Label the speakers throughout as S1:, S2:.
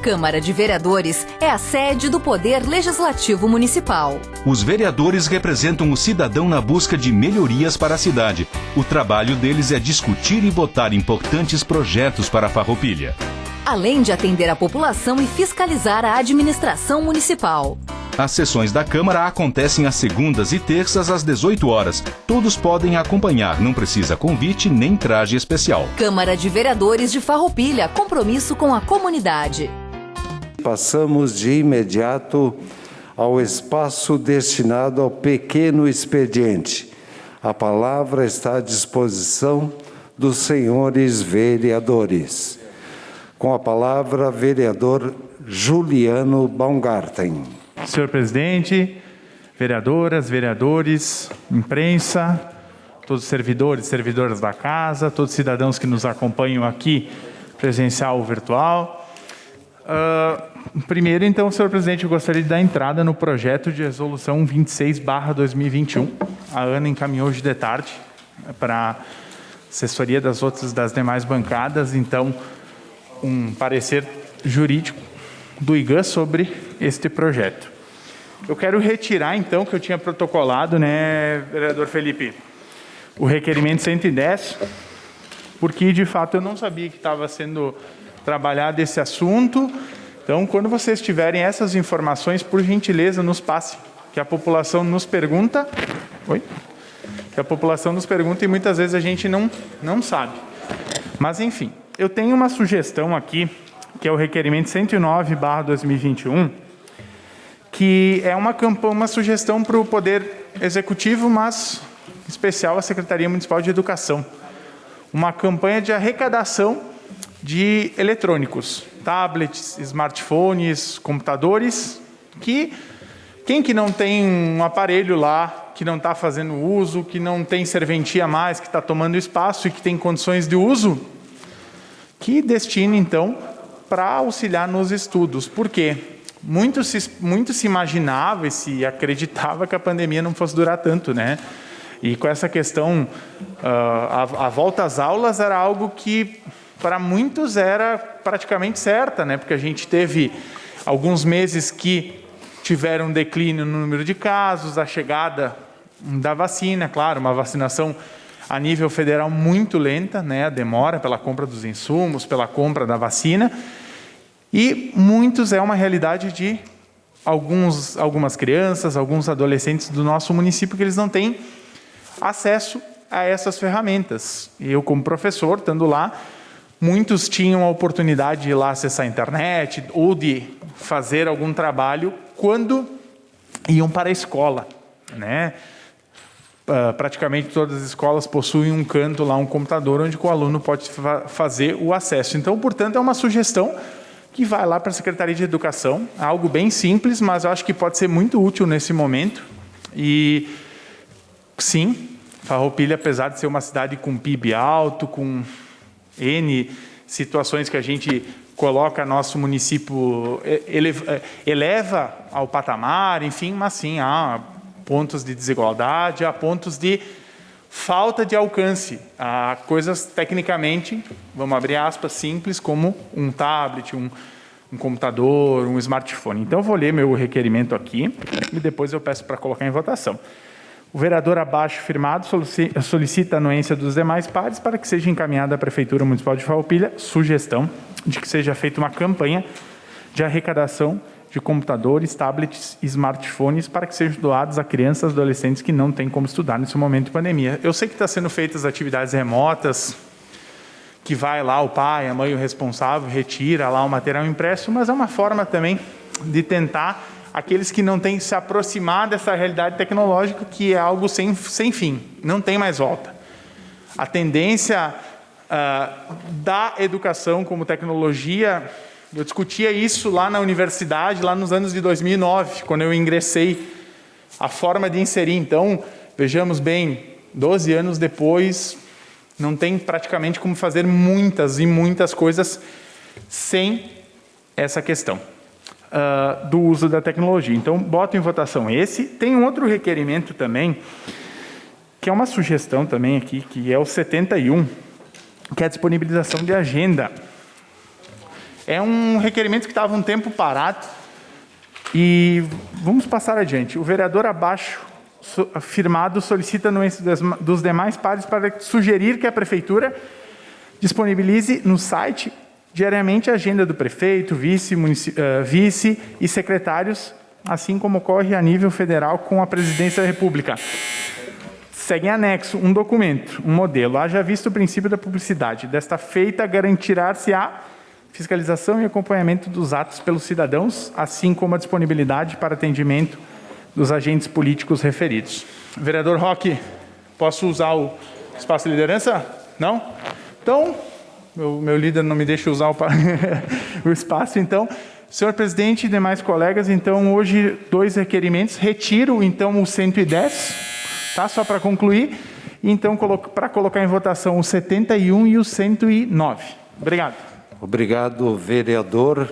S1: Câmara de Vereadores é a sede do Poder Legislativo Municipal.
S2: Os vereadores representam o cidadão na busca de melhorias para a cidade. O trabalho deles é discutir e votar importantes projetos para a Farroupilha.
S1: Além de atender a população e fiscalizar a administração municipal.
S2: As sessões da Câmara acontecem às segundas e terças às 18 horas. Todos podem acompanhar, não precisa convite nem traje especial.
S1: Câmara de Vereadores de Farroupilha, compromisso com a comunidade.
S3: Passamos de imediato ao espaço destinado ao pequeno expediente. A palavra está à disposição dos senhores vereadores. Com a palavra, vereador Juliano Baumgarten.
S4: Senhor presidente, vereadoras, vereadores, imprensa, todos os servidores, servidoras da casa, todos os cidadãos que nos acompanham aqui, presencial ou virtual. Primeiro, então, senhor presidente, eu gostaria de dar entrada no projeto de resolução 26/2021. A Ana encaminhou hoje de tarde para a assessoria das demais bancadas, então, um parecer jurídico do IGAN sobre este projeto. Eu quero retirar, então, que eu tinha protocolado, né, vereador Felipe, o requerimento 110, porque, de fato, eu não sabia que estava sendo trabalhado esse assunto. Então, quando vocês tiverem essas informações, por gentileza, nos passe, que a população nos pergunta. Que a população nos pergunta e muitas vezes a gente não sabe. Mas, enfim, eu tenho uma sugestão aqui, que é o requerimento 109/2021, que é uma sugestão para o Poder Executivo, mas em especial a Secretaria Municipal de Educação. Uma campanha de arrecadação de eletrônicos, tablets, smartphones, computadores, que quem que não tem um aparelho lá, que não está fazendo uso, que não tem serventia a mais, que está tomando espaço e que tem condições de uso, que destine, então, para auxiliar nos estudos. Por quê? Muito se imaginava e se acreditava que a pandemia não fosse durar tanto, né? E com essa questão, a volta às aulas era algo que, para muitos, era praticamente certa, né? Porque a gente teve alguns meses que tiveram um declínio no número de casos, a chegada da vacina, claro, uma vacinação a nível federal muito lenta, né? A demora pela compra dos insumos, pela compra da vacina. E muitos é uma realidade de algumas crianças, alguns adolescentes do nosso município que eles não têm acesso a essas ferramentas. Eu, como professor, estando lá, muitos tinham a oportunidade de ir lá acessar a internet ou de fazer algum trabalho quando iam para a escola, né? Praticamente todas as escolas possuem um canto lá, um computador, onde o aluno pode fazer o acesso. Então, portanto, é uma sugestão que vai lá para a Secretaria de Educação, algo bem simples, mas eu acho que pode ser muito útil nesse momento. E, sim, Farroupilha, apesar de ser uma cidade com PIB alto, com N situações que a gente coloca nosso município, eleva ao patamar, enfim, mas sim, há pontos de desigualdade, há pontos de falta de alcance, há coisas tecnicamente, vamos abrir aspas, simples, como um tablet, um computador, um smartphone. Então, eu vou ler meu requerimento aqui e depois eu peço para colocar em votação. O vereador abaixo firmado solicita a anuência dos demais pares para que seja encaminhada à Prefeitura Municipal de Farroupilha sugestão de que seja feita uma campanha de arrecadação de computadores, tablets e smartphones para que sejam doados a crianças e adolescentes que não têm como estudar nesse momento de pandemia. Eu sei que está sendo feitas atividades remotas, que vai lá o pai, a mãe, o responsável, retira lá o material impresso, mas é uma forma também de tentar aqueles que não têm se aproximar dessa realidade tecnológica, que é algo sem fim, não tem mais volta. A tendência da educação como tecnologia, eu discutia isso lá na universidade, lá nos anos de 2009, quando eu ingressei, a forma de inserir. Então, vejamos bem, 12 anos depois, não tem praticamente como fazer muitas e muitas coisas sem essa questão do uso da tecnologia. Então, boto em votação esse. Tem um outro requerimento também, que é uma sugestão também aqui, que é o 71, que é a disponibilização de agenda. É um requerimento que estava um tempo parado e vamos passar adiante. O vereador abaixo firmado solicita a anuência dos demais pares para sugerir que a Prefeitura disponibilize no site diariamente a agenda do prefeito, vice e secretários, assim como ocorre a nível federal com a Presidência da República. Segue em anexo um documento, um modelo. Haja visto o princípio da publicidade. Desta feita, garantirá-se a fiscalização e acompanhamento dos atos pelos cidadãos, assim como a disponibilidade para atendimento dos agentes políticos referidos. Vereador Roque, posso usar o espaço de liderança? Não? Então, meu líder não me deixa usar o espaço, então. Senhor presidente e demais colegas, então, hoje, 2 requerimentos. Retiro, então, o 110, tá? Só para concluir. Então, para colocar em votação o 71 e o 109. Obrigado.
S3: Obrigado, vereador.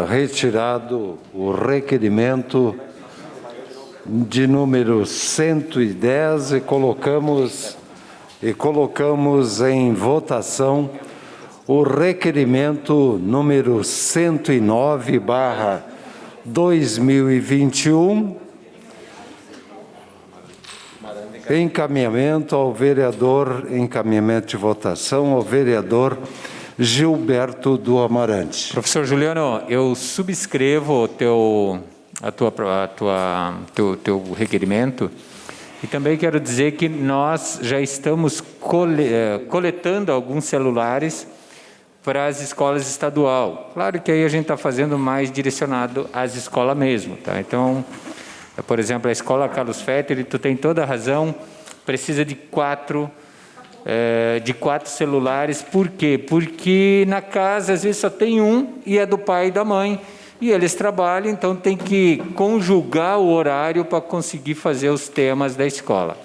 S3: Retirado o requerimento de número 110 e colocamos em votação o requerimento número 109/2021, encaminhamento de votação ao vereador Gilberto do Amarante.
S5: Professor Juliano, eu subscrevo o teu requerimento e também quero dizer que nós já estamos coletando alguns celulares para as escolas estaduais. Claro que aí a gente está fazendo mais direcionado às escolas mesmo, tá? Então, por exemplo, a escola Carlos Fetter, tu tem toda a razão, precisa de 4 celulares. Por quê? Porque na casa, às vezes, só tem um e é do pai e da mãe. E eles trabalham, então tem que conjugar o horário para conseguir fazer os temas da escola.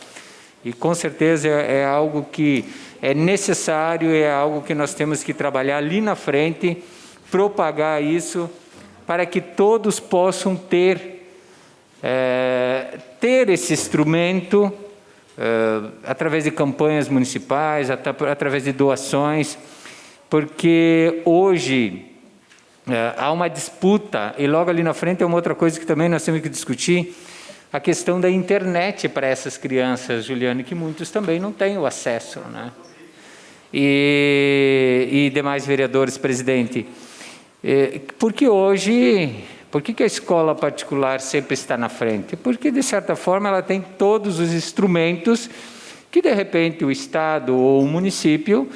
S5: E, com certeza, é algo que é necessário, é algo que nós temos que trabalhar ali na frente, propagar isso, para que todos possam ter esse instrumento através de campanhas municipais, através de doações, porque hoje há uma disputa, e logo ali na frente é uma outra coisa que também nós temos que discutir, a questão da internet para essas crianças, Juliano, que muitos também não têm o acesso, né? E demais vereadores, presidente, porque hoje, por que a escola particular sempre está na frente? Porque, de certa forma, ela tem todos os instrumentos que, de repente, o Estado ou o município,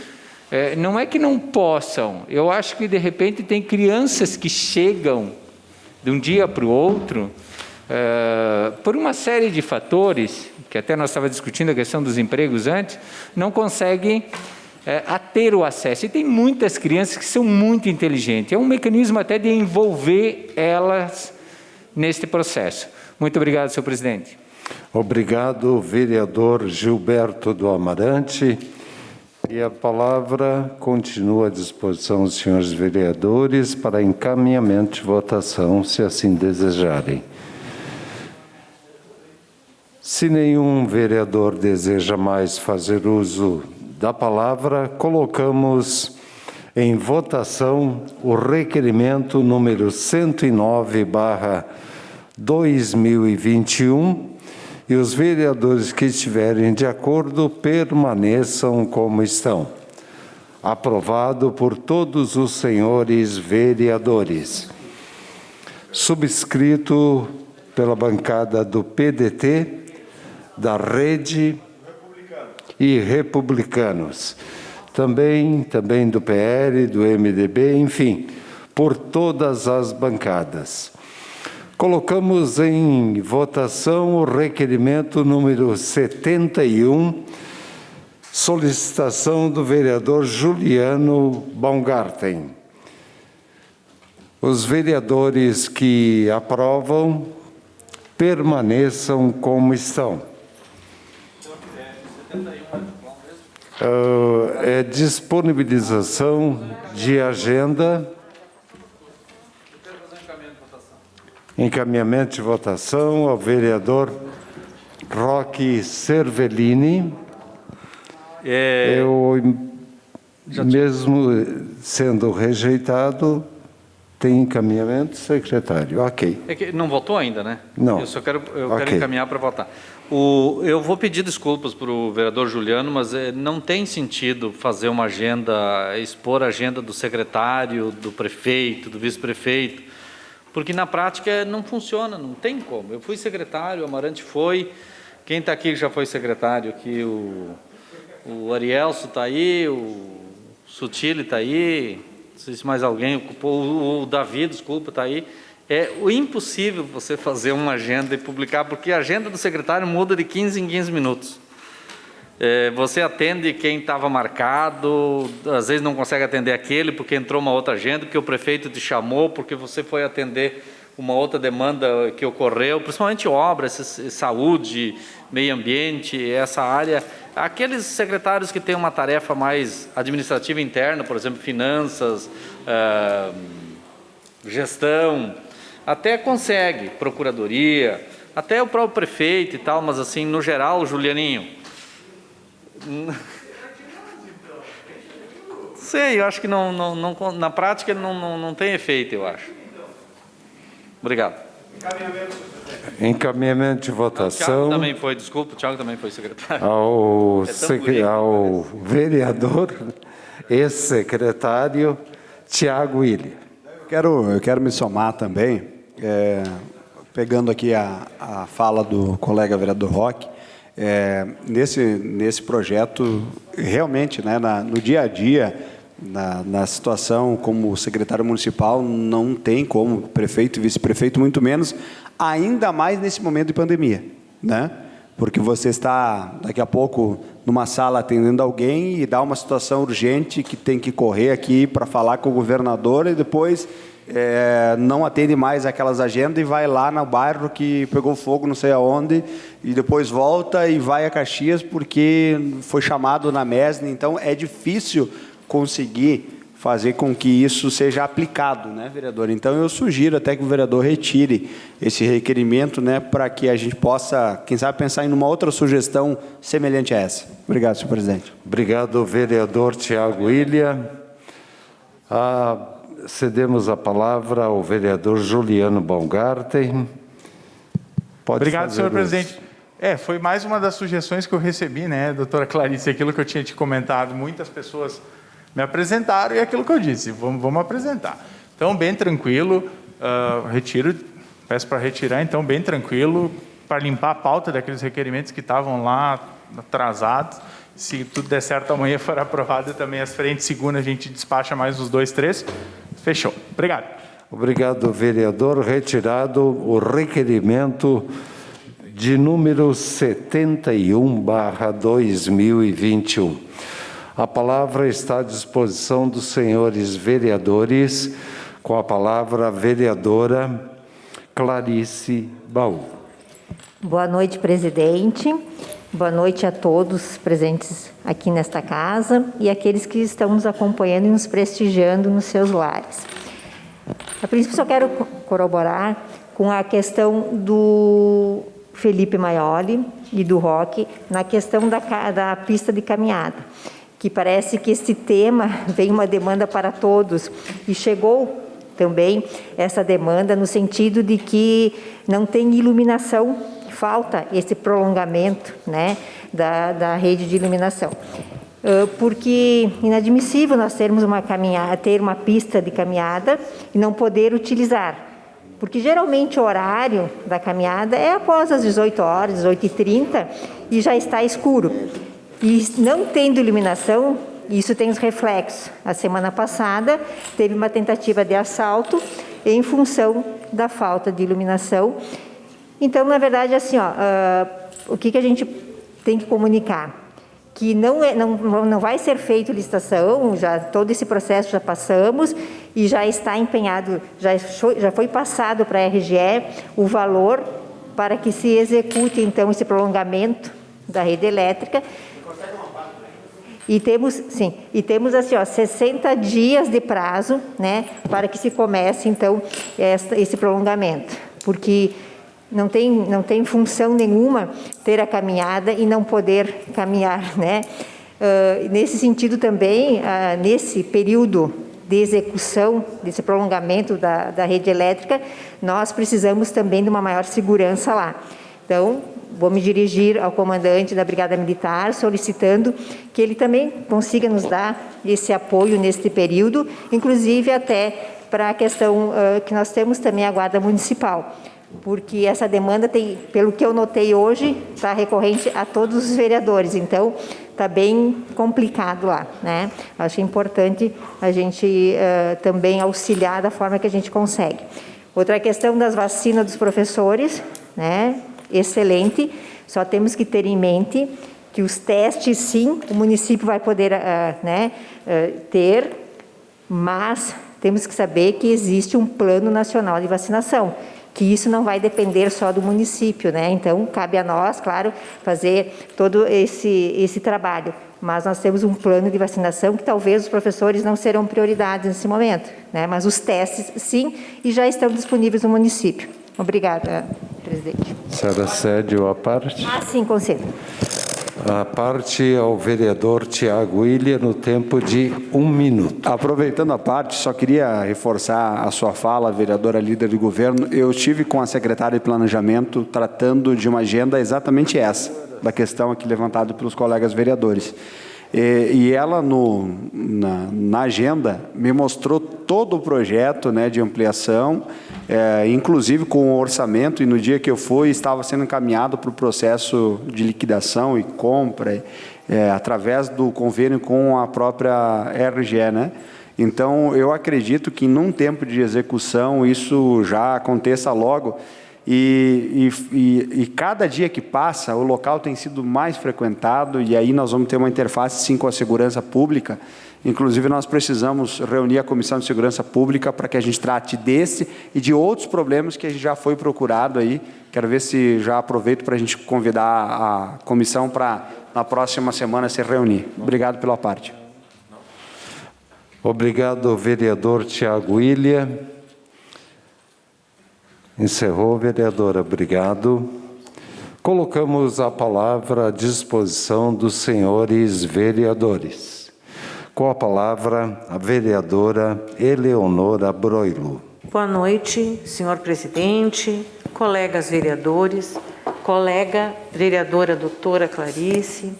S5: não é que não possam, eu acho que, de repente, tem crianças que chegam de um dia para o outro, por uma série de fatores, que até nós estávamos discutindo a questão dos empregos antes, não conseguem ter o acesso. E tem muitas crianças que são muito inteligentes. É um mecanismo até de envolver elas neste processo. Muito obrigado, senhor presidente.
S3: Obrigado, vereador Gilberto do Amarante. E a palavra continua à disposição dos senhores vereadores para encaminhamento de votação, se assim desejarem. Se nenhum vereador deseja mais fazer uso da palavra, colocamos em votação o requerimento número 109/2021 e os vereadores que estiverem de acordo permaneçam como estão. Aprovado por todos os senhores vereadores. Subscrito pela bancada do PDT, da Rede e Republicanos. Também do PL, do MDB, enfim, por todas as bancadas. Colocamos em votação o requerimento número 71, solicitação do vereador Juliano Baumgarten. Os vereadores que aprovam permaneçam como estão. Disponibilização de agenda. Encaminhamento de votação ao vereador Roque Cervellini. Mesmo sendo rejeitado, tem encaminhamento, secretário. Ok.
S6: É que não votou ainda, né?
S3: Não.
S6: Eu quero encaminhar para votar. Eu vou pedir desculpas para o vereador Juliano, mas não tem sentido fazer uma agenda, expor a agenda do secretário, do prefeito, do vice-prefeito, porque na prática não funciona, não tem como. Eu fui secretário, o Amarante foi, quem está aqui já foi secretário aqui, o Arielso está aí, o Sutile está aí, não sei se mais alguém ocupou, o Davi, desculpa, está aí. É impossível você fazer uma agenda e publicar, porque a agenda do secretário muda de 15 em 15 minutos. Você atende quem estava marcado, às vezes não consegue atender aquele porque entrou uma outra agenda, porque o prefeito te chamou, porque você foi atender uma outra demanda que ocorreu, principalmente obras, saúde, meio ambiente, essa área. Aqueles secretários que têm uma tarefa mais administrativa interna, por exemplo, finanças, gestão, até consegue, procuradoria, até o próprio prefeito e tal, mas assim, no geral, Julianinho, sei, eu acho que na prática não tem efeito, eu acho. Obrigado.
S3: Encaminhamento de votação.
S6: O Thiago também foi, desculpa, o Thiago também foi secretário.
S3: Ao vereador, ex-secretário, Tiago William.
S7: Eu quero me somar também, pegando aqui a fala do colega vereador Roque, nesse projeto, realmente, né, no dia a dia, na situação como secretário municipal, não tem como prefeito e vice-prefeito, muito menos, ainda mais nesse momento de pandemia, né? Porque você está, daqui a pouco, numa sala atendendo alguém e dá uma situação urgente que tem que correr aqui para falar com o governador e depois não atende mais aquelas agendas e vai lá no bairro que pegou fogo não sei aonde e depois volta e vai a Caxias porque foi chamado na MESN. Então, é difícil conseguir fazer com que isso seja aplicado, né, vereador? Então, eu sugiro até que o vereador retire esse requerimento, né, para que a gente possa, quem sabe, pensar em uma outra sugestão semelhante a essa. Obrigado, senhor presidente.
S3: Obrigado, vereador Tiago William. Cedemos a palavra ao vereador Juliano Baumgarten.
S4: Obrigado, senhor presidente. Foi mais uma das sugestões que eu recebi, né, doutora Clarice, aquilo que eu tinha te comentado. Muitas pessoas me apresentaram e aquilo que eu disse, vamos apresentar. Então, bem tranquilo, peço para retirar, então, bem tranquilo, para limpar a pauta daqueles requerimentos que estavam lá atrasados. Se tudo der certo, amanhã for aprovado também as frentes, segunda a gente despacha mais os 2, 3. Fechou. Obrigado.
S3: Obrigado, vereador. Retirado o requerimento de número 71/2021. A palavra está à disposição dos senhores vereadores, com a palavra a vereadora Clarice Baú.
S8: Boa noite, presidente. Boa noite a todos presentes aqui nesta casa e aqueles que estão nos acompanhando e nos prestigiando nos seus lares. A princípio, só quero corroborar com a questão do Felipe Maioli e do Roque na questão da pista de caminhada, que parece que esse tema vem uma demanda para todos e chegou também essa demanda no sentido de que não tem iluminação, falta esse prolongamento, né, da rede de iluminação. Porque é inadmissível nós ter uma pista de caminhada e não poder utilizar. Porque geralmente o horário da caminhada é após as 18 horas, 18h30, e já está escuro. E não tendo iluminação, isso tem os reflexos. A semana passada teve uma tentativa de assalto em função da falta de iluminação. Então, na verdade, assim, o que a gente tem que comunicar? Que não vai ser feito licitação, todo esse processo já passamos e já está empenhado, já foi passado para a RGE o valor para que se execute, então, esse prolongamento da rede elétrica. E temos assim, 60 dias de prazo, né, para que se comece, então, esse prolongamento, porque não tem função nenhuma ter a caminhada e não poder caminhar, né, Nesse sentido também, nesse período de execução, desse prolongamento da rede elétrica, nós precisamos também de uma maior segurança lá. Então, vou me dirigir ao comandante da Brigada Militar, solicitando que ele também consiga nos dar esse apoio neste período, inclusive até para a questão que nós temos também a Guarda Municipal, porque essa demanda tem, pelo que eu notei hoje, está recorrente a todos os vereadores, então está bem complicado lá, né? Acho importante a gente também auxiliar da forma que a gente consegue. Outra questão das vacinas dos professores, né? Excelente, só temos que ter em mente que os testes, sim, o município vai poder ter, mas temos que saber que existe um plano nacional de vacinação, que isso não vai depender só do município, né? Então, cabe a nós, claro, fazer todo esse trabalho, mas nós temos um plano de vacinação que talvez os professores não serão prioridades nesse momento, né? Mas os testes, sim, e já estão disponíveis no município. Obrigada, presidente.
S3: A senhora cede a parte?
S8: Sim, concedo.
S3: A parte ao vereador Tiago William, no tempo de 1 minuto.
S7: Aproveitando a parte, só queria reforçar a sua fala, vereadora líder do governo. Eu estive com a secretária de Planejamento tratando de uma agenda exatamente essa, da questão aqui levantada pelos colegas vereadores. E ela, na agenda, me mostrou todo o projeto, né, de ampliação, inclusive com o orçamento, e no dia que eu fui, estava sendo encaminhado para o processo de liquidação e compra, através do convênio com a própria RGE, né? Então, eu acredito que, num tempo de execução, isso já aconteça logo. E cada dia que passa, o local tem sido mais frequentado, e aí nós vamos ter uma interface, sim, com a segurança pública. Inclusive, nós precisamos reunir a Comissão de Segurança Pública para que a gente trate desse e de outros problemas que a gente já foi procurado aí. Quero ver se já aproveito para a gente convidar a comissão para, na próxima semana, se reunir. Obrigado pela parte.
S3: Obrigado, vereador Tiago William. Encerrou, vereadora. Obrigado. Colocamos a palavra à disposição dos senhores vereadores. Com a palavra, a vereadora Eleonora Broilo.
S9: Boa noite, senhor presidente, colegas vereadores, colega vereadora doutora Clarice,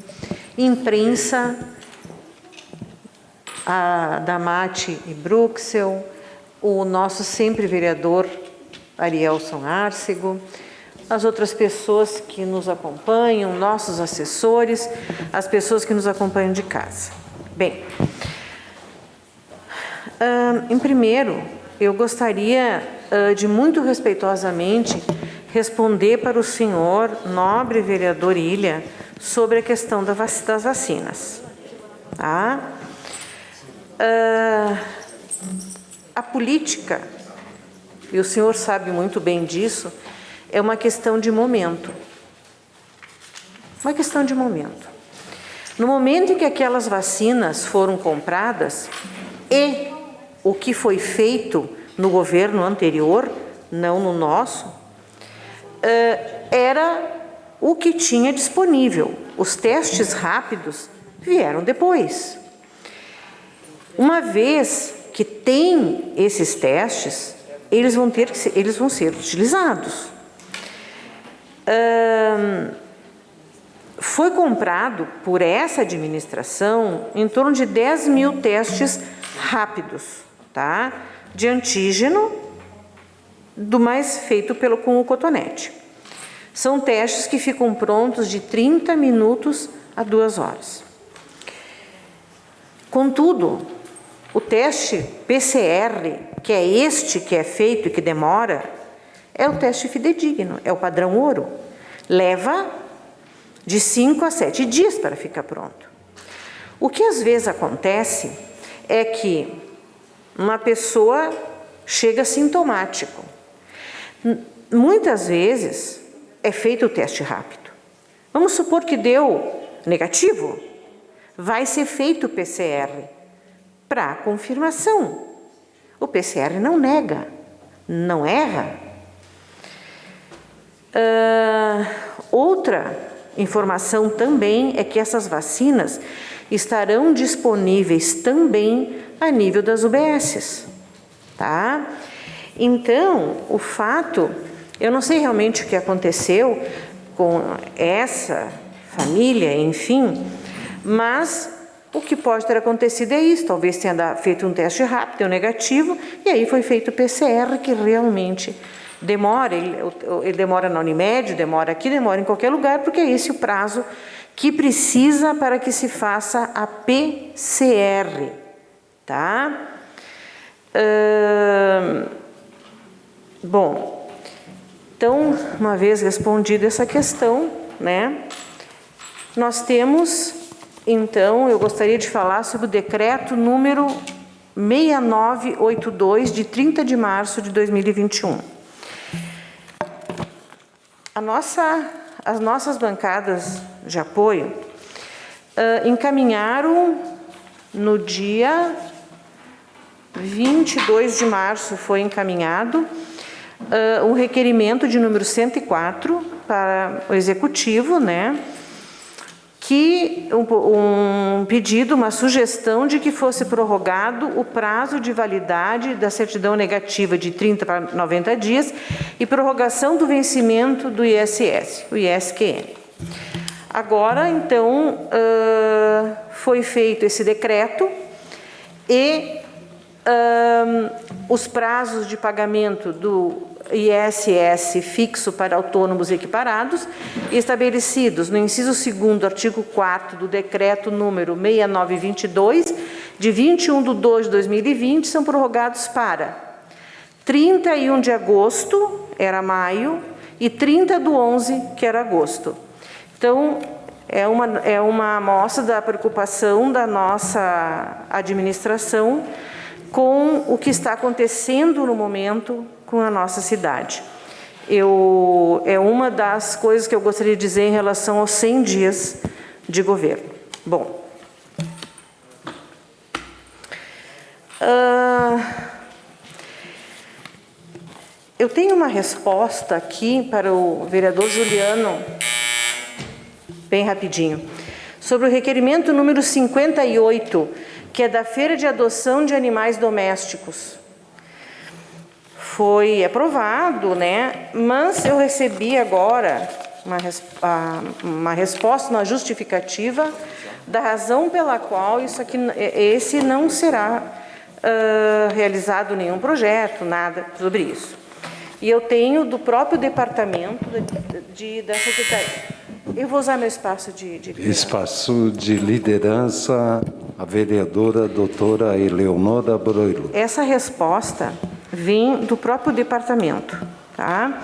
S9: imprensa, a Damate e Bruxel, o nosso sempre vereador Arielson Arcego, as outras pessoas que nos acompanham, nossos assessores, as pessoas que nos acompanham de casa. Bem, em primeiro, eu gostaria de muito respeitosamente responder para o senhor nobre vereador Ilha sobre a questão das vacinas. Tá? A política, e o senhor sabe muito bem disso, é uma questão de momento. Uma questão de momento. No momento em que aquelas vacinas foram compradas e o que foi feito no governo anterior, não no nosso, era o que tinha disponível. Os testes rápidos vieram depois. Uma vez que tem esses testes, eles vão ser utilizados. Foi comprado por essa administração em torno de 10 mil testes rápidos, tá? De antígeno, do mais feito com o cotonete. São testes que ficam prontos de 30 minutos a 2 horas. Contudo, o teste PCR, que é este que é feito e que demora, é o teste fidedigno, é o padrão ouro. Leva de 5 a 7 dias para ficar pronto. O que às vezes acontece é que uma pessoa chega sintomático. Muitas vezes é feito o teste rápido. Vamos supor que deu negativo. Vai ser feito o PCR para confirmação. O PCR não nega, não erra. Outra informação também é que essas vacinas estarão disponíveis também a nível das UBSs, tá? Então, o fato, eu não sei realmente o que aconteceu com essa família, enfim, mas o que pode ter acontecido é isso, talvez tenha feito um teste rápido, deu negativo, e aí foi feito o PCR, que realmente demora, ele demora na Unimed, demora aqui, demora em qualquer lugar, porque é esse o prazo que precisa para que se faça a PCR, tá? Bom, então, uma vez respondida essa questão, né, nós temos, então, eu gostaria de falar sobre o decreto número 6982, de 30 de março de 2021. As nossas bancadas de apoio encaminharam no dia 22 de março, foi encaminhado um requerimento de número 104 para o Executivo, né, que um pedido, uma sugestão de que fosse prorrogado o prazo de validade da certidão negativa de 30 para 90 dias e prorrogação do vencimento do ISS, o ISQN. Agora, então, foi feito esse decreto e os prazos de pagamento do ISS fixo para autônomos equiparados, estabelecidos no inciso 2º, artigo 4º do decreto número 6922, de 21 de 2 de 2020, são prorrogados para 31 de agosto, era maio, e 30 do 11, que era agosto. Então, é uma amostra da preocupação da nossa administração com o que está acontecendo no momento com a nossa cidade. É uma das coisas que eu gostaria de dizer em relação aos 100 dias de governo. Bom, eu tenho uma resposta aqui para o vereador Juliano, bem rapidinho, sobre o requerimento número 58, que é da Feira de Adoção de Animais Domésticos. Foi aprovado, né? Mas eu recebi agora uma resposta, uma justificativa da razão pela qual esse não será realizado nenhum projeto, nada sobre isso. E eu tenho do próprio departamento da Secretaria. Eu vou usar meu espaço de liderança.
S3: Espaço de liderança, a vereadora doutora Eleonora Broilo.
S9: Essa resposta vem do próprio departamento, tá?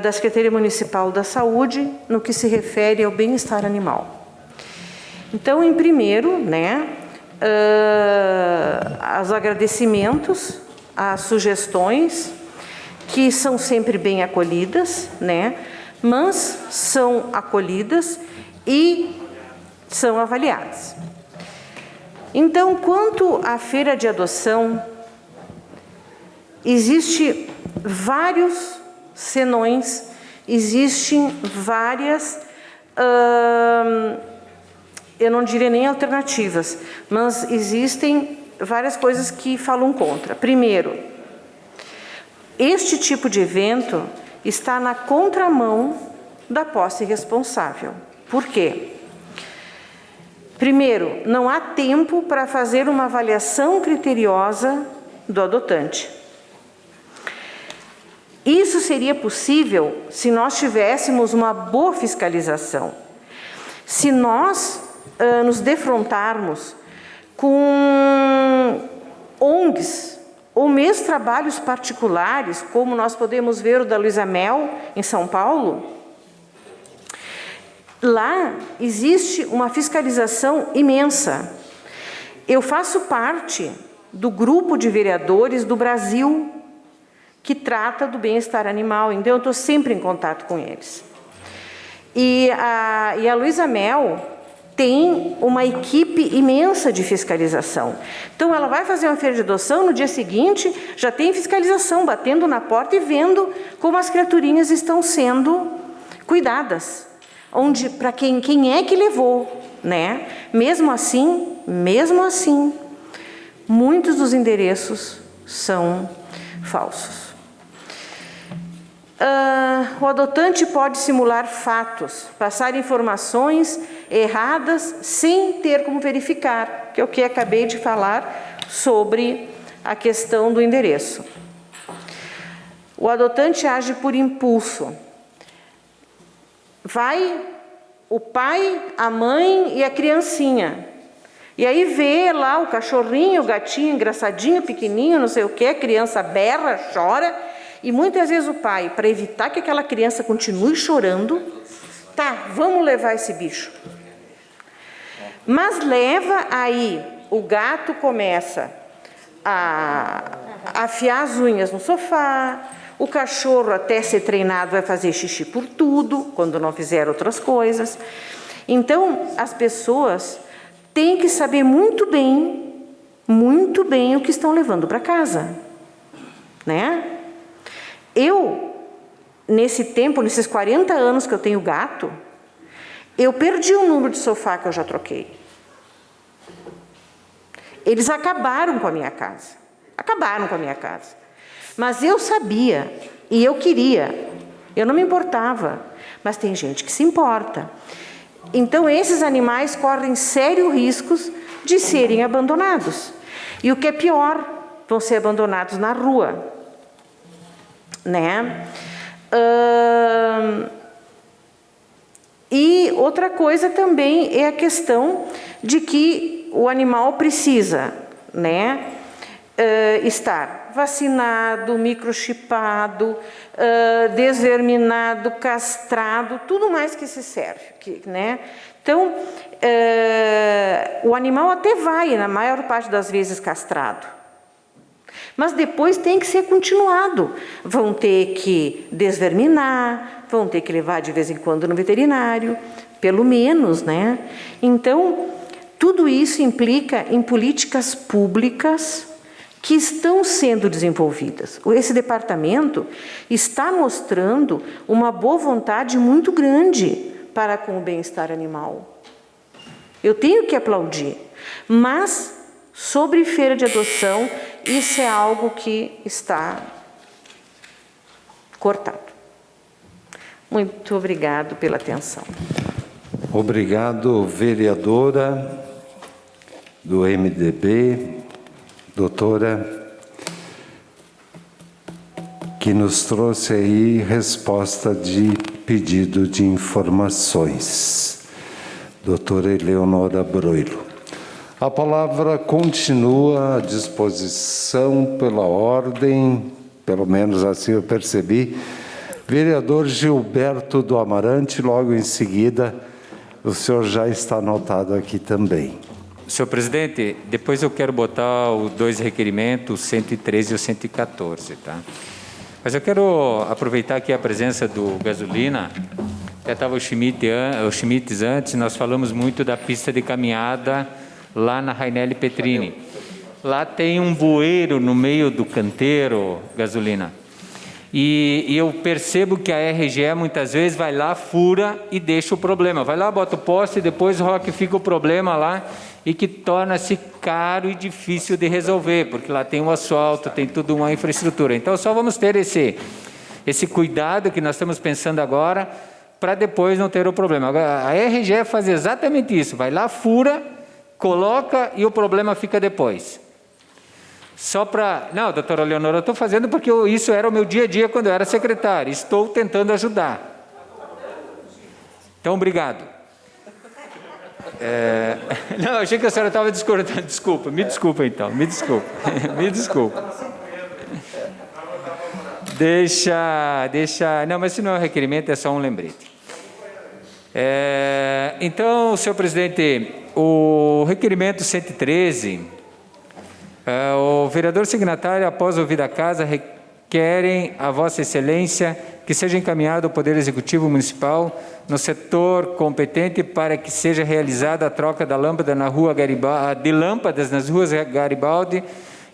S9: Da Secretaria Municipal da Saúde, no que se refere ao bem-estar animal. Então, em primeiro, né, os agradecimentos, as sugestões, que são sempre bem acolhidas, né, mas são acolhidas e são avaliadas. Então, quanto à feira de adoção, existem vários senões, existem várias, eu não diria nem alternativas, mas existem várias coisas que falam contra. Primeiro, este tipo de evento está na contramão da posse responsável. Por quê? Primeiro, não há tempo para fazer uma avaliação criteriosa do adotante. Isso seria possível se nós tivéssemos uma boa fiscalização. Se nós nos defrontarmos com ONGs, ou mesmo trabalhos particulares, como nós podemos ver o da Luísa Mel, em São Paulo, lá existe uma fiscalização imensa. Eu faço parte do grupo de vereadores do Brasil que trata do bem-estar animal, então eu estou sempre em contato com eles. E a Luísa Mel tem uma equipe imensa de fiscalização. Então, ela vai fazer uma feira de adoção, no dia seguinte já tem fiscalização, batendo na porta e vendo como as criaturinhas estão sendo cuidadas. onde, para quem é que levou, né? Mesmo assim, muitos dos endereços são falsos. O adotante pode simular fatos, passar informações erradas sem ter como verificar, que é o que acabei de falar sobre a questão do endereço. O adotante age por impulso. Vai o pai, a mãe e a criancinha. E aí vê lá o cachorrinho, o gatinho engraçadinho, pequenininho, não sei o quê, a criança berra, chora. E muitas vezes o pai, para evitar que aquela criança continue chorando, tá, vamos levar esse bicho. Mas leva, aí o gato começa a afiar as unhas no sofá, o cachorro, até ser treinado, vai fazer xixi por tudo, quando não fizer outras coisas. Então, as pessoas têm que saber muito bem o que estão levando para casa, né? Eu, nesse tempo, nesses 40 anos que eu tenho gato, eu perdi o número de sofá que eu já troquei. Eles acabaram com a minha casa. Mas eu sabia e eu queria. Eu não me importava. Mas tem gente que se importa. Então, esses animais correm sérios riscos de serem abandonados. E o que é pior, vão ser abandonados na rua, né? E outra coisa também é a questão de que o animal precisa, né, estar vacinado, microchipado, desverminado, castrado, tudo mais que se serve, né? Então, o animal até vai, na maior parte das vezes, castrado. Mas depois tem que ser continuado. Vão ter que desverminar, vão ter que levar de vez em quando no veterinário, pelo menos, né? Então, tudo isso implica em políticas públicas que estão sendo desenvolvidas. Esse departamento está mostrando uma boa vontade muito grande para com o bem-estar animal. Eu tenho que aplaudir, mas sobre feira de adoção, isso é algo que está cortado. Muito obrigado pela atenção.
S3: Obrigado, vereadora do MDB, doutora, que nos trouxe aí resposta de pedido de informações. Doutora Eleonora Broilo. A palavra continua à disposição pela ordem, pelo menos assim eu percebi. Vereador Gilberto do Amarante, logo em seguida, o senhor já está anotado aqui também.
S5: Senhor presidente, depois eu quero botar os dois requerimentos, o 113 e o 114, tá? Mas eu quero aproveitar aqui a presença do Gasolina. Já estava o Schmitz antes, nós falamos muito da pista de caminhada lá na Rainelli Petrini. Lá tem um bueiro no meio do canteiro, Gasolina. E eu percebo que a RGE muitas vezes vai lá, fura e deixa o problema. Vai lá, bota o poste e depois fica o problema lá e que torna-se caro e difícil de resolver, porque lá tem o asfalto, tem tudo uma infraestrutura. Então, só vamos ter esse cuidado que nós estamos pensando agora para depois não ter o problema. Agora, a RGE faz exatamente isso. Vai lá, fura, coloca e o problema fica depois. Só para... Não, doutora Leonora, eu estou fazendo porque isso era o meu dia a dia quando eu era secretário. Estou tentando ajudar. Então, obrigado. Não, eu achei que a senhora estava discordando. Desculpa, me desculpa então. Me desculpa. Me desculpa. Deixa... Não, mas se não é um requerimento, é só um lembrete. Então, senhor presidente, o requerimento 113... o vereador signatário, após ouvir a casa, requerem a Vossa Excelência que seja encaminhado ao Poder Executivo Municipal no setor competente para que seja realizada a troca da lâmpada na rua Garibaldi, de lâmpadas nas ruas Garibaldi,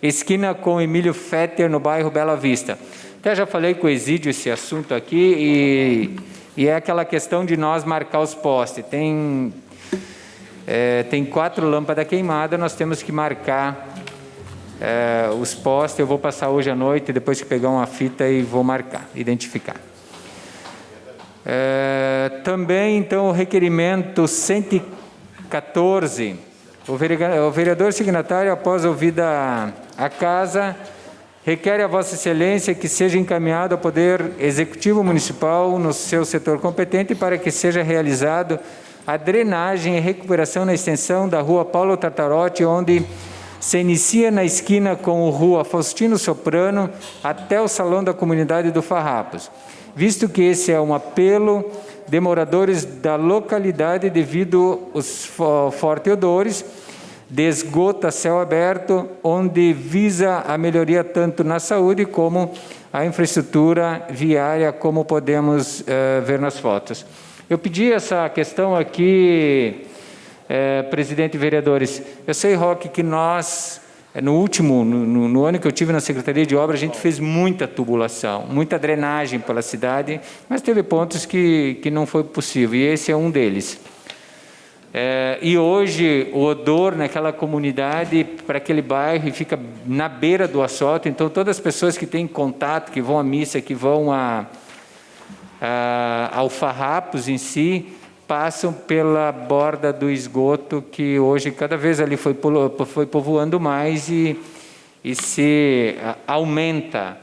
S5: esquina com Emílio Fetter, no bairro Bela Vista. Até já falei com o Exídio esse assunto aqui e é aquela questão de nós marcar os postes. Tem 4 lâmpadas queimadas, nós temos que marcar os postes. Eu vou passar hoje à noite, depois que pegar uma fita, e vou marcar, identificar. Também, então, o requerimento 114, o vereador signatário, após ouvida a casa, requer a Vossa Excelência que seja encaminhado ao Poder Executivo Municipal no seu setor competente para que seja realizado a drenagem e recuperação na extensão da rua Paulo Tartarotti, onde se inicia na esquina com a rua Faustino Soprano até o Salão da Comunidade do Farrapos, visto que esse é um apelo de moradores da localidade devido aos fortes odores de esgoto a céu aberto, onde visa a melhoria tanto na saúde como a infraestrutura viária, como podemos ver nas fotos. Eu pedi essa questão aqui, presidente e vereadores. Eu sei, Roque, que nós, no ano que eu tive na Secretaria de Obras, a gente fez muita tubulação, muita drenagem pela cidade, mas teve pontos que não foi possível, e esse é um deles. E hoje o odor naquela comunidade, para aquele bairro, fica na beira do asfalto, então todas as pessoas que têm contato, que vão à missa, que vão ao Farrapos em si, passam pela borda do esgoto, que hoje cada vez ali foi povoando mais e se aumenta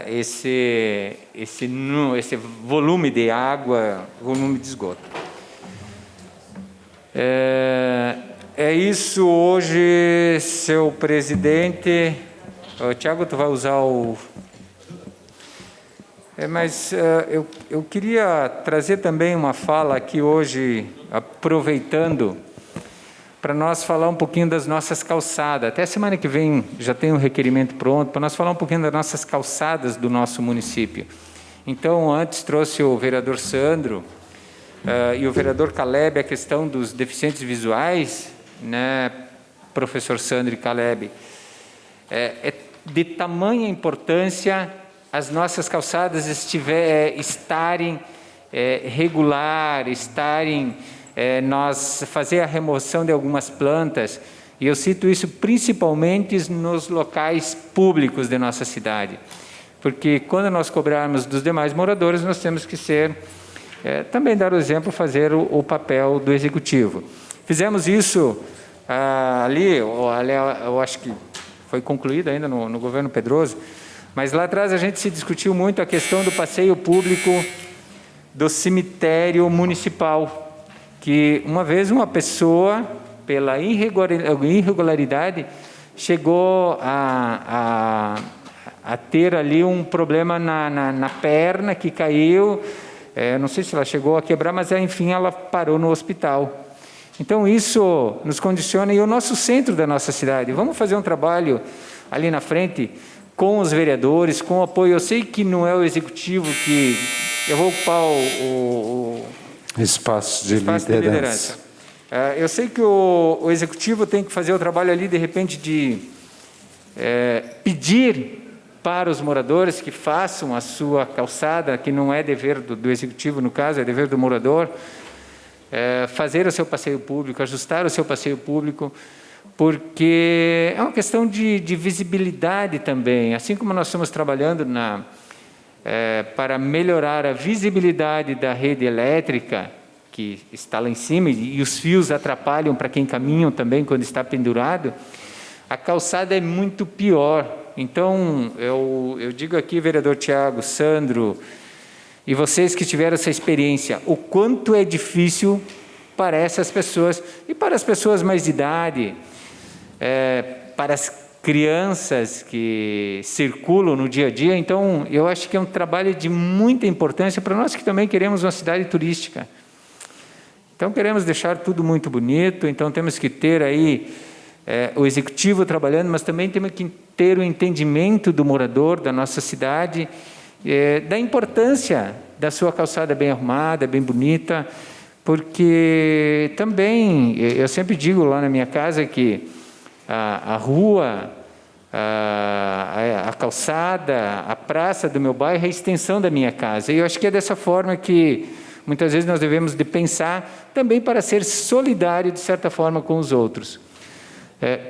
S5: esse volume de água, volume de esgoto. É isso hoje, seu presidente. Tiago, tu vai usar o... eu queria trazer também uma fala aqui hoje, aproveitando, para nós falar um pouquinho das nossas calçadas. Até semana que vem já tem um requerimento pronto, para nós falar um pouquinho das nossas calçadas do nosso município. Então, antes trouxe o vereador Sandro, e o vereador Caleb, a questão dos deficientes visuais, né, professor Sandro e Caleb, é de tamanha importância as nossas calçadas estarem regular, nós fazer a remoção de algumas plantas, e eu cito isso principalmente nos locais públicos de nossa cidade, porque quando nós cobrarmos dos demais moradores, nós temos que ser... também dar o exemplo, fazer o papel do executivo. Fizemos isso ali, eu acho que foi concluído ainda no governo Pedroso, mas lá atrás a gente se discutiu muito a questão do passeio público do cemitério municipal, que uma vez uma pessoa, pela irregularidade, chegou a ter ali um problema na perna, que caiu. Não sei se ela chegou a quebrar, mas enfim, ela parou no hospital. Então isso nos condiciona, e o nosso centro da nossa cidade. Vamos fazer um trabalho ali na frente com os vereadores, com o apoio. Eu sei que não é o executivo que... Eu vou ocupar o
S3: espaço de liderança.
S5: Eu sei que o executivo tem que fazer o trabalho ali, de repente, de pedir para os moradores que façam a sua calçada, que não é dever do executivo, no caso, é dever do morador, fazer o seu passeio público, ajustar o seu passeio público, porque é uma questão de visibilidade também. Assim como nós estamos trabalhando para melhorar a visibilidade da rede elétrica, que está lá em cima, e os fios atrapalham para quem caminha também quando está pendurado, a calçada é muito pior. Então, eu digo aqui, vereador Tiago, Sandro, e vocês que tiveram essa experiência, o quanto é difícil para essas pessoas, e para as pessoas mais de idade, para as crianças que circulam no dia a dia. Então, eu acho que é um trabalho de muita importância para nós que também queremos uma cidade turística. Então, queremos deixar tudo muito bonito, então temos que ter aí o executivo trabalhando, mas também temos que ter o entendimento do morador da nossa cidade, da importância da sua calçada bem arrumada, bem bonita, porque também, eu sempre digo lá na minha casa que a rua a calçada, a praça do meu bairro, a extensão da minha casa. E eu acho que é dessa forma que muitas vezes nós devemos de pensar também para ser solidário, de certa forma, com os outros.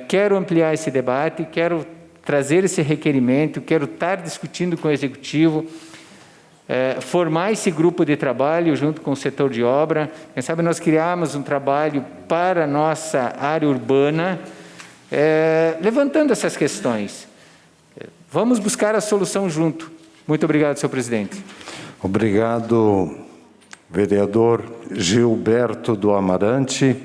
S5: Quero ampliar esse debate, quero trazer esse requerimento, quero estar discutindo com o Executivo, formar esse grupo de trabalho junto com o setor de obra. Quem sabe nós criarmos um trabalho para a nossa área urbana, levantando essas questões. Vamos buscar a solução junto. Muito obrigado, senhor presidente.
S3: Obrigado, vereador Gilberto do Amarante.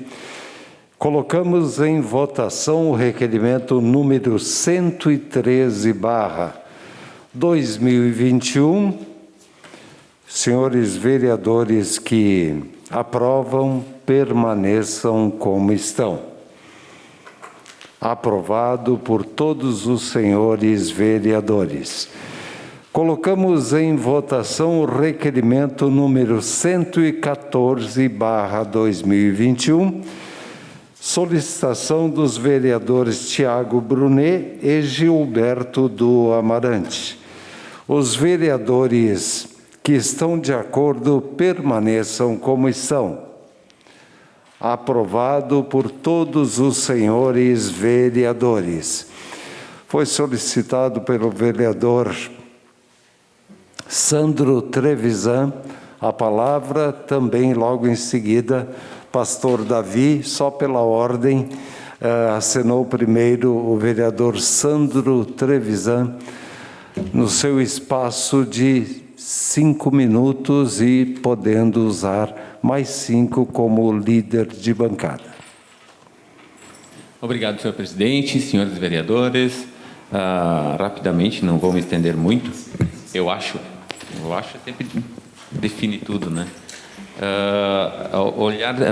S3: Colocamos em votação o requerimento número 113/2021. Senhores vereadores que aprovam, permaneçam como estão. Aprovado por todos os senhores vereadores. Colocamos em votação o requerimento número 114/2021, solicitação dos vereadores Tiago Brunet e Gilberto do Amarante. Os vereadores que estão de acordo permaneçam como estão. Aprovado por todos os senhores vereadores. Foi solicitado pelo vereador Sandro Trevisan a palavra, também logo em seguida, pastor Davi, só pela ordem, acenou primeiro o vereador Sandro Trevisan, no seu espaço de 5 minutos e podendo usar mais 5 como líder de bancada.
S10: Obrigado, senhor presidente, senhores vereadores. Rapidamente, não vou me estender muito. Eu acho sempre define tudo, né?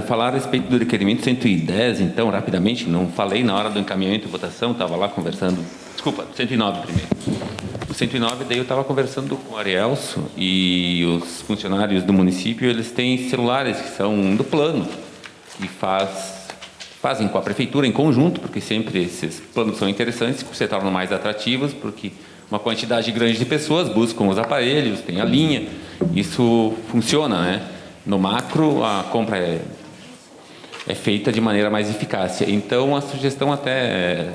S10: Falar a respeito do requerimento 110, então, rapidamente, não falei na hora do encaminhamento e votação, estava lá conversando. Desculpa, 109 primeiro. O 109, daí eu estava conversando com o Arielso e os funcionários do município, eles têm celulares que são do plano, que fazem com a prefeitura em conjunto, porque sempre esses planos são interessantes, se tornam mais atrativos, porque uma quantidade grande de pessoas buscam os aparelhos, tem a linha, isso funciona, né? No macro, a compra é feita de maneira mais eficaz. Então, a sugestão até...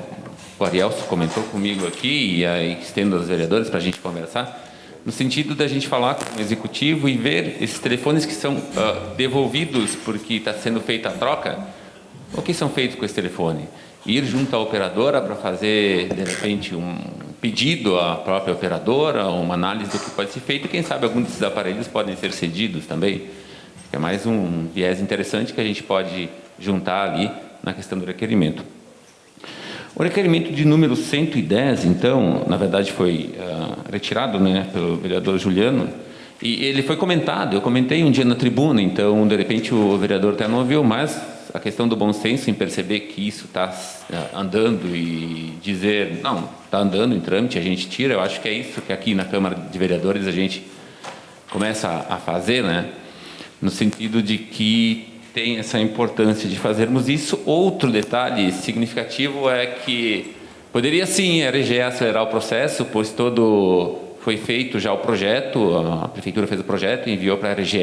S10: O Arielso comentou comigo aqui, e aí estendo aos vereadores para a gente conversar, no sentido da gente falar com o Executivo e ver esses telefones que são devolvidos porque está sendo feita a troca, o que são feitos com esse telefone? Ir junto à operadora para fazer, de repente, um pedido à própria operadora, uma análise do que pode ser feito, e quem sabe alguns desses aparelhos podem ser cedidos também. É mais um viés interessante que a gente pode juntar ali na questão do requerimento. O requerimento de número 110, então, na verdade foi retirado, né, pelo vereador Juliano, e ele foi comentado, eu comentei um dia na tribuna, então, de repente, o vereador até não ouviu, mas a questão do bom senso em perceber que isso está andando e dizer, não, está andando em trâmite, a gente tira, eu acho que é isso que aqui na Câmara de Vereadores a gente começa a fazer, né, no sentido de que tem essa importância de fazermos isso. Outro detalhe significativo é que poderia sim a RGE acelerar o processo, pois foi feito já o projeto, a Prefeitura fez o projeto, enviou para a RGE,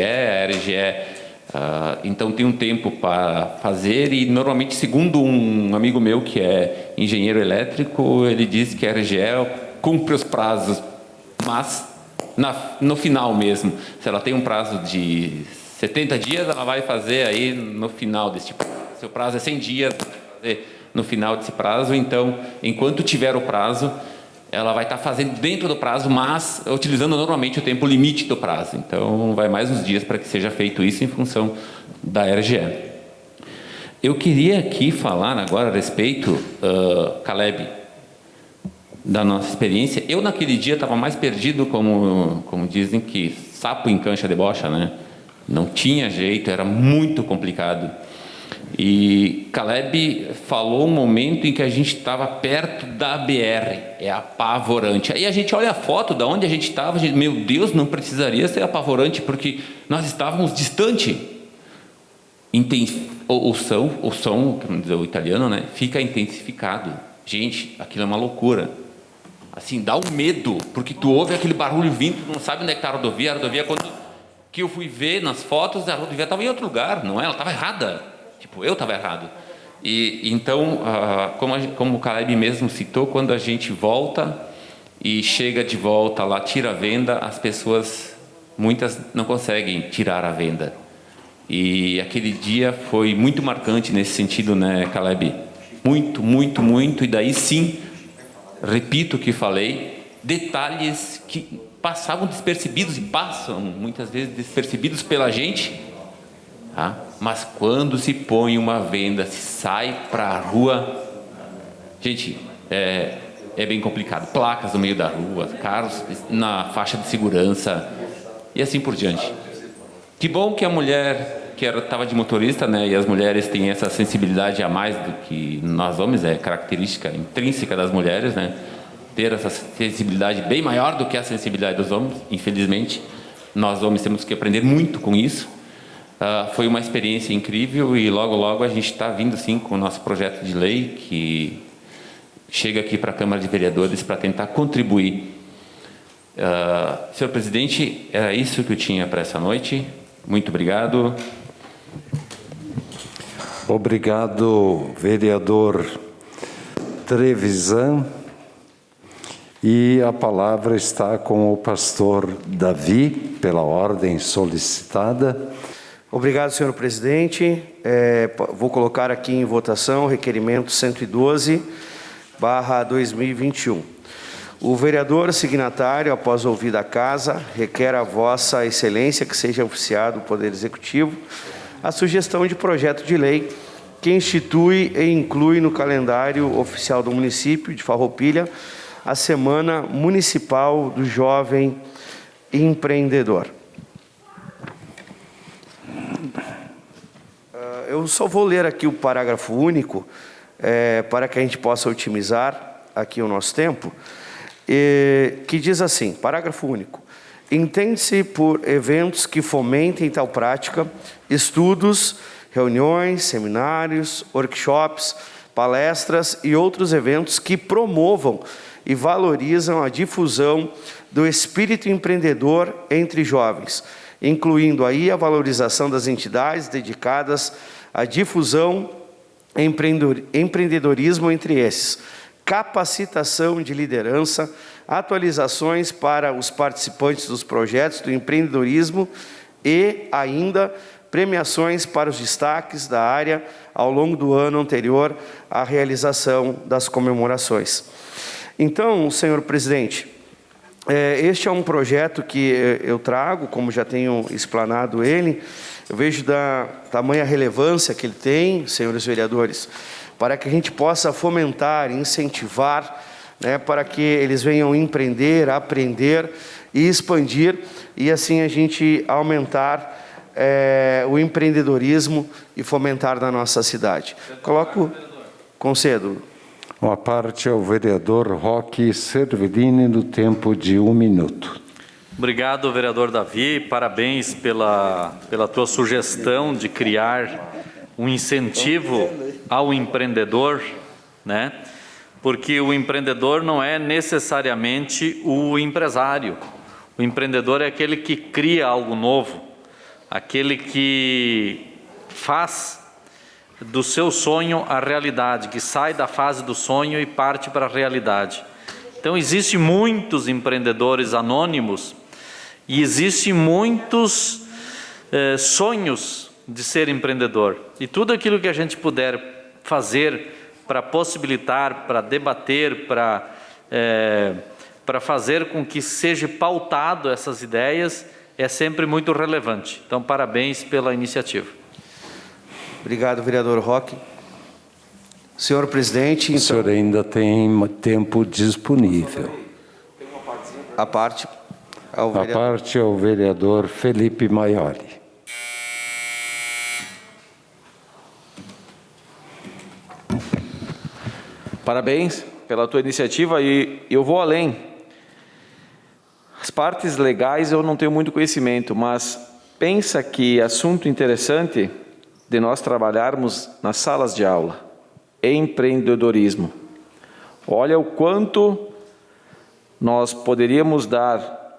S10: então tem um tempo para fazer e normalmente, segundo um amigo meu que é engenheiro elétrico, ele diz que a RGE cumpre os prazos, mas no final mesmo, se ela tem um prazo de 70 dias, ela vai fazer aí no final desse prazo. Seu prazo é 100 dias, vai fazer no final desse prazo. Então, enquanto tiver o prazo, ela vai estar fazendo dentro do prazo, mas utilizando normalmente o tempo limite do prazo. Então, vai mais uns dias para que seja feito isso em função da RGE. Eu queria aqui falar agora a respeito, Caleb, da nossa experiência. Eu, naquele dia, estava mais perdido, como dizem que sapo em cancha de bocha, né? Não tinha jeito, era muito complicado. E Caleb falou um momento em que a gente estava perto da BR, é apavorante. Aí a gente olha a foto de onde a gente estava, meu Deus, não precisaria ser apavorante, porque nós estávamos distante. O som, quer dizer, o italiano, né, fica intensificado. Gente, aquilo é uma loucura. Assim, dá um medo, porque tu ouve aquele barulho vindo, tu não sabe onde é que está a rodovia. A rodovia, quando que eu fui ver nas fotos, a rodovia estava em outro lugar, não é? Ela estava errada. Tipo, eu estava errado. E então, como o Caleb mesmo citou, quando a gente volta e chega de volta lá, tira a venda, as pessoas, muitas não conseguem tirar a venda. E aquele dia foi muito marcante nesse sentido, né, Caleb? Muito, muito, muito. E daí sim, repito o que falei, detalhes que passavam despercebidos e passam muitas vezes despercebidos pela gente, tá? Mas quando se põe uma venda, se sai para a rua, gente, é bem complicado. Placas no meio da rua, carros na faixa de segurança e assim por diante. Que bom que a mulher que estava de motorista, né, e as mulheres têm essa sensibilidade a mais do que nós homens, é característica intrínseca das mulheres, né? Ter essa sensibilidade bem maior do que a sensibilidade dos homens, infelizmente. Nós homens temos que aprender muito com isso. Foi uma experiência incrível e logo, logo a gente está vindo sim com o nosso projeto de lei que chega aqui para a Câmara de Vereadores para tentar contribuir. Senhor presidente, era isso que eu tinha para essa noite. Muito obrigado.
S3: Obrigado, vereador Trevisan. E a palavra está com o pastor Davi, pela ordem solicitada.
S11: Obrigado, senhor presidente. Vou colocar aqui em votação o requerimento 112/2021. O vereador signatário, após ouvida a casa, requer a vossa excelência que seja oficiado o Poder Executivo a sugestão de projeto de lei que institui e inclui no calendário oficial do município de Farroupilha a Semana Municipal do Jovem Empreendedor. Eu só vou ler aqui o parágrafo único para que a gente possa otimizar aqui o nosso tempo, que diz assim, parágrafo único. Entende-se por eventos que fomentem tal prática, estudos, reuniões, seminários, workshops, palestras e outros eventos que promovam e valorizam a difusão do espírito empreendedor entre jovens, incluindo aí a valorização das entidades dedicadas à difusão empreendedorismo entre esses, capacitação de liderança, atualizações para os participantes dos projetos do empreendedorismo e ainda premiações para os destaques da área ao longo do ano anterior à realização das comemorações. Então, senhor presidente, este é um projeto que eu trago, como já tenho explanado ele, eu vejo da tamanha relevância que ele tem, senhores vereadores, para que a gente possa fomentar, incentivar, né, para que eles venham empreender, aprender e expandir, e assim a gente aumentar o empreendedorismo e fomentar na nossa cidade. Concedo.
S3: A parte ao vereador Roque Servilini, no tempo de 1 minuto.
S6: Obrigado, vereador Davi. Parabéns pela tua sugestão de criar um incentivo ao empreendedor, né? Porque o empreendedor não é necessariamente o empresário. O empreendedor é aquele que cria algo novo, aquele que faz do seu sonho a realidade, que sai da fase do sonho e parte para a realidade. Então, existem muitos empreendedores anônimos e existem muitos sonhos de ser empreendedor. E tudo aquilo que a gente puder fazer para possibilitar, para debater, para fazer com que seja pautado essas ideias, é sempre muito relevante. Então, parabéns pela iniciativa.
S11: Obrigado, vereador Roque. Senhor presidente...
S3: O senhor ainda tem tempo disponível.
S11: A parte
S3: ao vereador Felipe Maioli.
S12: Parabéns pela tua iniciativa e eu vou além. As partes legais eu não tenho muito conhecimento, mas pensa que assunto interessante de nós trabalharmos nas salas de aula, empreendedorismo. Olha o quanto nós poderíamos dar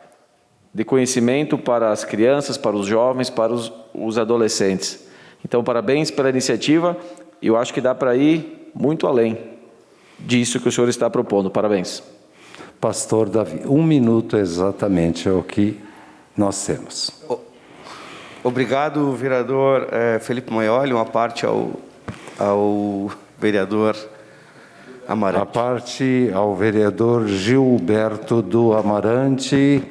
S12: de conhecimento para as crianças, para os jovens, para os adolescentes. Então, parabéns pela iniciativa. Eu acho que dá para ir muito além disso que o senhor está propondo. Parabéns.
S3: Pastor Davi, 1 minuto exatamente é o que nós temos.
S11: Obrigado, vereador Felipe Maioli. Uma parte ao vereador Amarante.
S3: A parte ao vereador Gilberto do Amarante,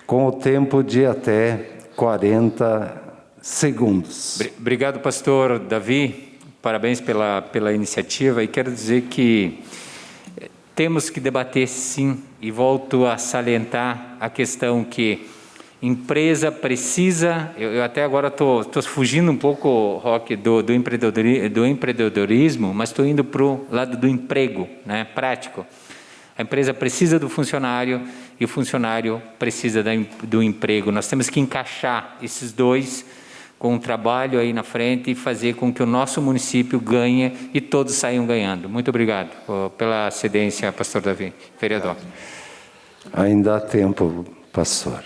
S3: com o tempo de até 40 segundos.
S5: Obrigado, pastor Davi. Parabéns pela iniciativa. E quero dizer que temos que debater, sim, e volto a salientar a questão que empresa precisa... Eu até agora estou fugindo um pouco, Roque, do empreendedorismo, mas estou indo para o lado do emprego, né, prático. A empresa precisa do funcionário e o funcionário precisa do emprego. Nós temos que encaixar esses dois com um trabalho aí na frente e fazer com que o nosso município ganhe e todos saiam ganhando. Muito obrigado pela cedência, pastor Davi. Vereador.
S3: Ainda há tempo, pastor.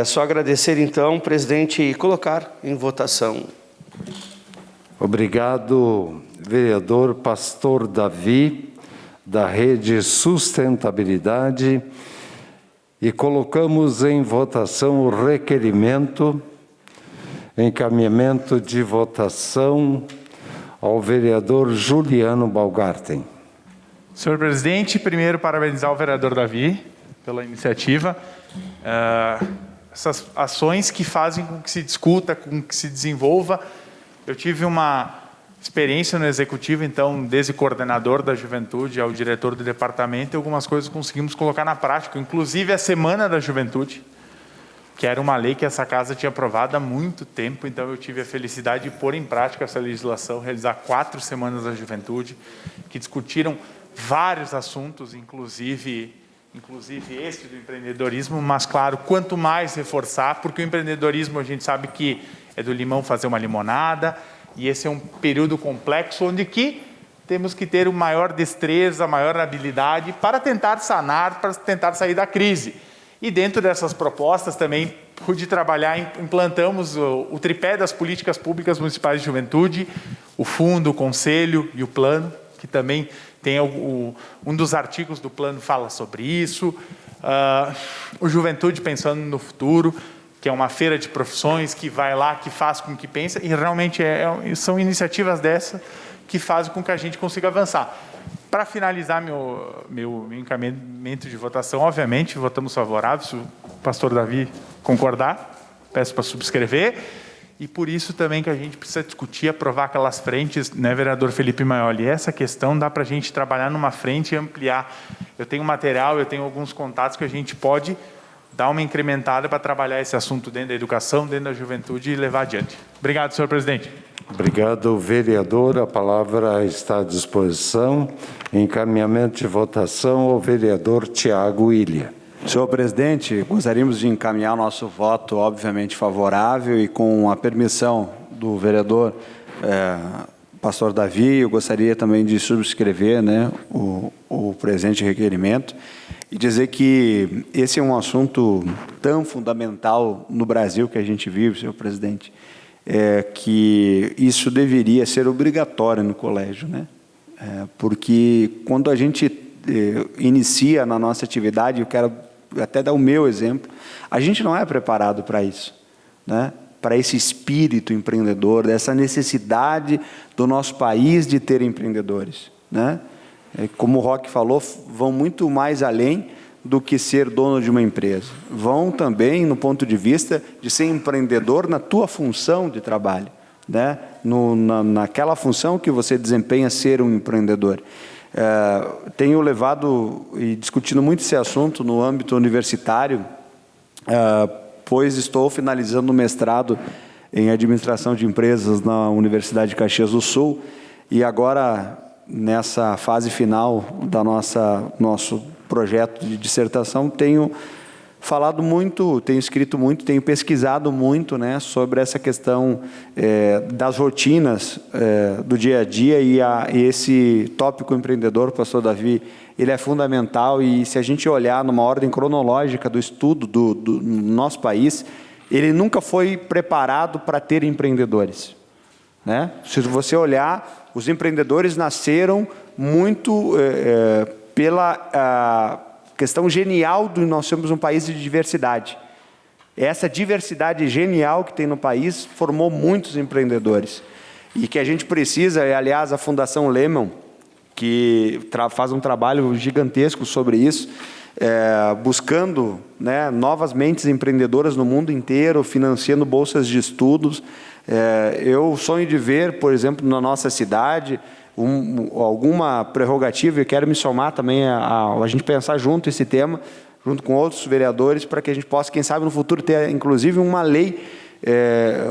S11: Só agradecer, então, presidente, e colocar em votação.
S3: Obrigado, vereador pastor Davi, da Rede Sustentabilidade, e colocamos em votação o requerimento, encaminhamento de votação ao vereador Juliano Baumgarten.
S4: Senhor presidente, primeiro parabenizar o vereador Davi pela iniciativa. Essas ações que fazem com que se discuta, com que se desenvolva. Eu tive uma experiência no executivo, então, desde coordenador da juventude ao diretor do departamento, e algumas coisas conseguimos colocar na prática, inclusive a Semana da Juventude, que era uma lei que essa casa tinha aprovado há muito tempo, então eu tive a felicidade de pôr em prática essa legislação, realizar 4 Semanas da Juventude, que discutiram vários assuntos, inclusive esse do empreendedorismo, mas, claro, quanto mais reforçar, porque o empreendedorismo a gente sabe que é do limão fazer uma limonada, e esse é um período complexo onde que temos que ter uma maior destreza, maior habilidade para tentar sanar, para tentar sair da crise. E dentro dessas propostas também pude trabalhar, implantamos o tripé das políticas públicas municipais de juventude, o fundo, o conselho e o plano, que também tem um dos artigos do plano fala sobre isso, o Juventude Pensando no Futuro, que é uma feira de profissões que vai lá, que faz com que pensa, e realmente são iniciativas dessas que fazem com que a gente consiga avançar. Para finalizar meu encaminhamento de votação, obviamente, votamos favorável, se o pastor Davi concordar, peço para subscrever, e por isso também que a gente precisa discutir, aprovar aquelas frentes, né, vereador Felipe Maioli? Essa questão dá para a gente trabalhar numa frente e ampliar. Eu tenho material, eu tenho alguns contatos que a gente pode dar uma incrementada para trabalhar esse assunto dentro da educação, dentro da juventude e levar adiante. Obrigado, senhor presidente.
S3: Obrigado, vereador. A palavra está à disposição. Encaminhamento de votação ao vereador Tiago Ilha.
S7: Senhor presidente, gostaríamos de encaminhar nosso voto, obviamente, favorável, e com a permissão do vereador pastor Davi, eu gostaria também de subscrever, né, o presente requerimento e dizer que esse é um assunto tão fundamental no Brasil que a gente vive, senhor presidente, que isso deveria ser obrigatório no colégio, né? Porque quando a gente inicia na nossa atividade, eu quero até dar o meu exemplo, a gente não é preparado para isso, né? Para esse espírito empreendedor, dessa necessidade do nosso país de ter empreendedores, né? Como o Roque falou, vão muito mais além do que ser dono de uma empresa. Vão também no ponto de vista de ser empreendedor na tua função de trabalho, né? Naquela função que você desempenha, ser um empreendedor. Tenho levado e discutido muito esse assunto no âmbito universitário, pois estou finalizando o mestrado em administração de empresas na Universidade de Caxias do Sul, e agora, nessa fase final da nosso projeto de dissertação, tenho falado muito, tenho escrito muito, tenho pesquisado muito, né, sobre essa questão das rotinas do dia a dia, e esse tópico empreendedor, pastor Davi, ele é fundamental, e se a gente olhar numa ordem cronológica do estudo do nosso país, ele nunca foi preparado para ter empreendedores, né? Se você olhar, os empreendedores nasceram muito pela questão genial de nós sermos um país de diversidade. Essa diversidade genial que tem no país formou muitos empreendedores. E que a gente precisa, aliás, a Fundação Lehman, que faz um trabalho gigantesco sobre isso, buscando, né, novas mentes empreendedoras no mundo inteiro, financiando bolsas de estudos. Eu sonho de ver, por exemplo, na nossa cidade, alguma prerrogativa, e quero me somar também a gente pensar junto esse tema, junto com outros vereadores, para que a gente possa, quem sabe, no futuro ter, inclusive, uma lei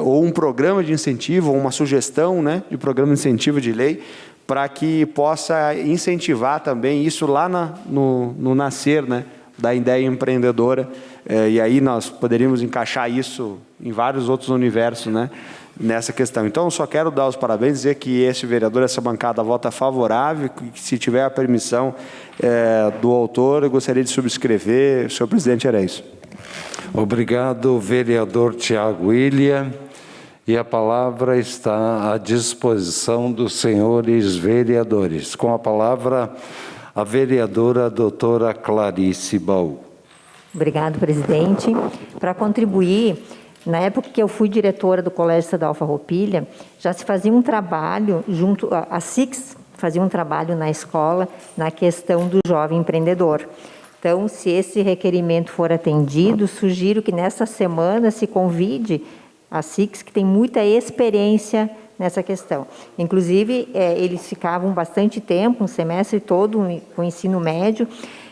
S7: ou um programa de incentivo, ou uma sugestão, né, de programa de incentivo de lei, para que possa incentivar também isso lá no nascer, né, da ideia empreendedora, e aí nós poderíamos encaixar isso em vários outros universos, né, nessa questão. Então, eu só quero dar os parabéns, dizer que esse vereador, essa bancada vota favorável, que se tiver a permissão do autor, eu gostaria de subscrever. Senhor presidente, era isso.
S3: Obrigado, vereador Tiago William. E a palavra está à disposição dos senhores vereadores. Com a palavra, a vereadora doutora Clarice Baú.
S8: Obrigado, presidente. Para contribuir, na época que eu fui diretora do Colégio Estadual Farroupilha, já se fazia um trabalho junto, a SICS fazia um trabalho na escola na questão do jovem empreendedor. Então, se esse requerimento for atendido, sugiro que nessa semana se convide a SICS, que tem muita experiência nessa questão. Inclusive, eles ficavam bastante tempo, um semestre todo, com o ensino médio.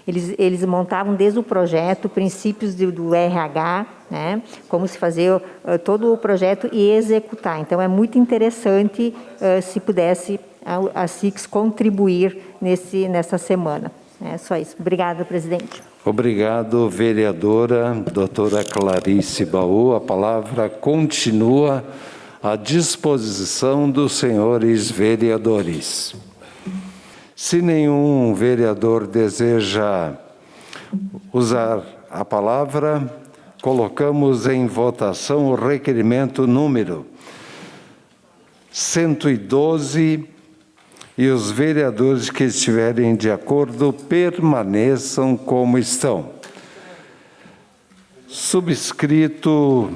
S8: Eles montavam desde o projeto, princípios do RH, né, como se fazer todo o projeto e executar. Então, é muito interessante se pudesse a SICS contribuir nessa semana. É só isso. Obrigada, presidente.
S3: Obrigado, vereadora doutora Clarice Baú. A palavra continua à disposição dos senhores vereadores. Se nenhum vereador deseja usar a palavra, colocamos em votação o requerimento número 112, e os vereadores que estiverem de acordo permaneçam como estão. Subscrito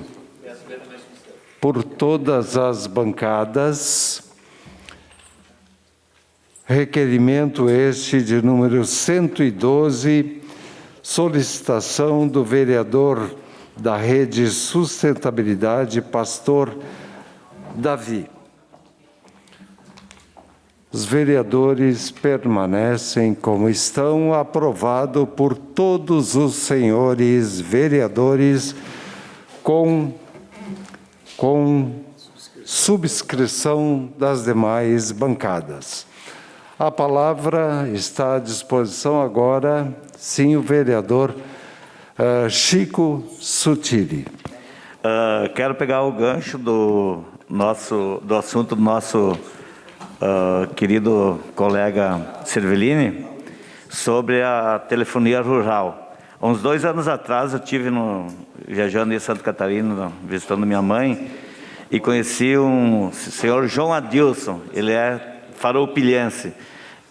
S3: por todas as bancadas, requerimento este de número 112, solicitação do vereador da Rede Sustentabilidade, pastor Davi. Os vereadores permanecem como estão, aprovado por todos os senhores vereadores com subscrição das demais bancadas. A palavra está à disposição agora, sim, o vereador Chico Sutili.
S13: Quero pegar o gancho do assunto do nosso querido colega Cervellini sobre a telefonia rural. Há uns 2 anos atrás eu estive viajando em Santa Catarina, visitando minha mãe, e conheci um senhor João Adilson. Ele é farroupilhense.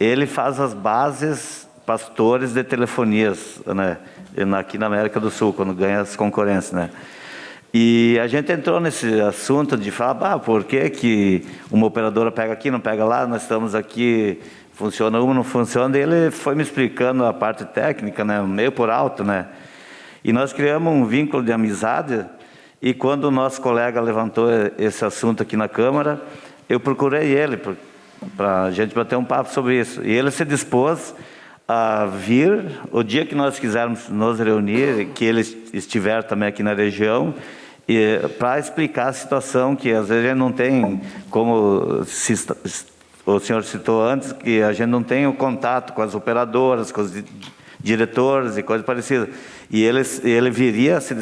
S13: Ele faz as bases pastores de telefonias, né, aqui na América do Sul, quando ganha as concorrências, né? E a gente entrou nesse assunto de falar, por que uma operadora pega aqui, não pega lá, nós estamos aqui, funciona uma, não funciona, e ele foi me explicando a parte técnica, né, meio por alto, né? E nós criamos um vínculo de amizade, e quando o nosso colega levantou esse assunto aqui na Câmara, eu procurei ele para a gente bater um papo sobre isso. E ele se dispôs a vir o dia que nós quisermos nos reunir, que ele estiver também aqui na região, para explicar a situação, que às vezes a gente não tem, como o senhor citou antes, que a gente não tem o contato com as operadoras, com os diretores e coisas parecidas. E ele viria, se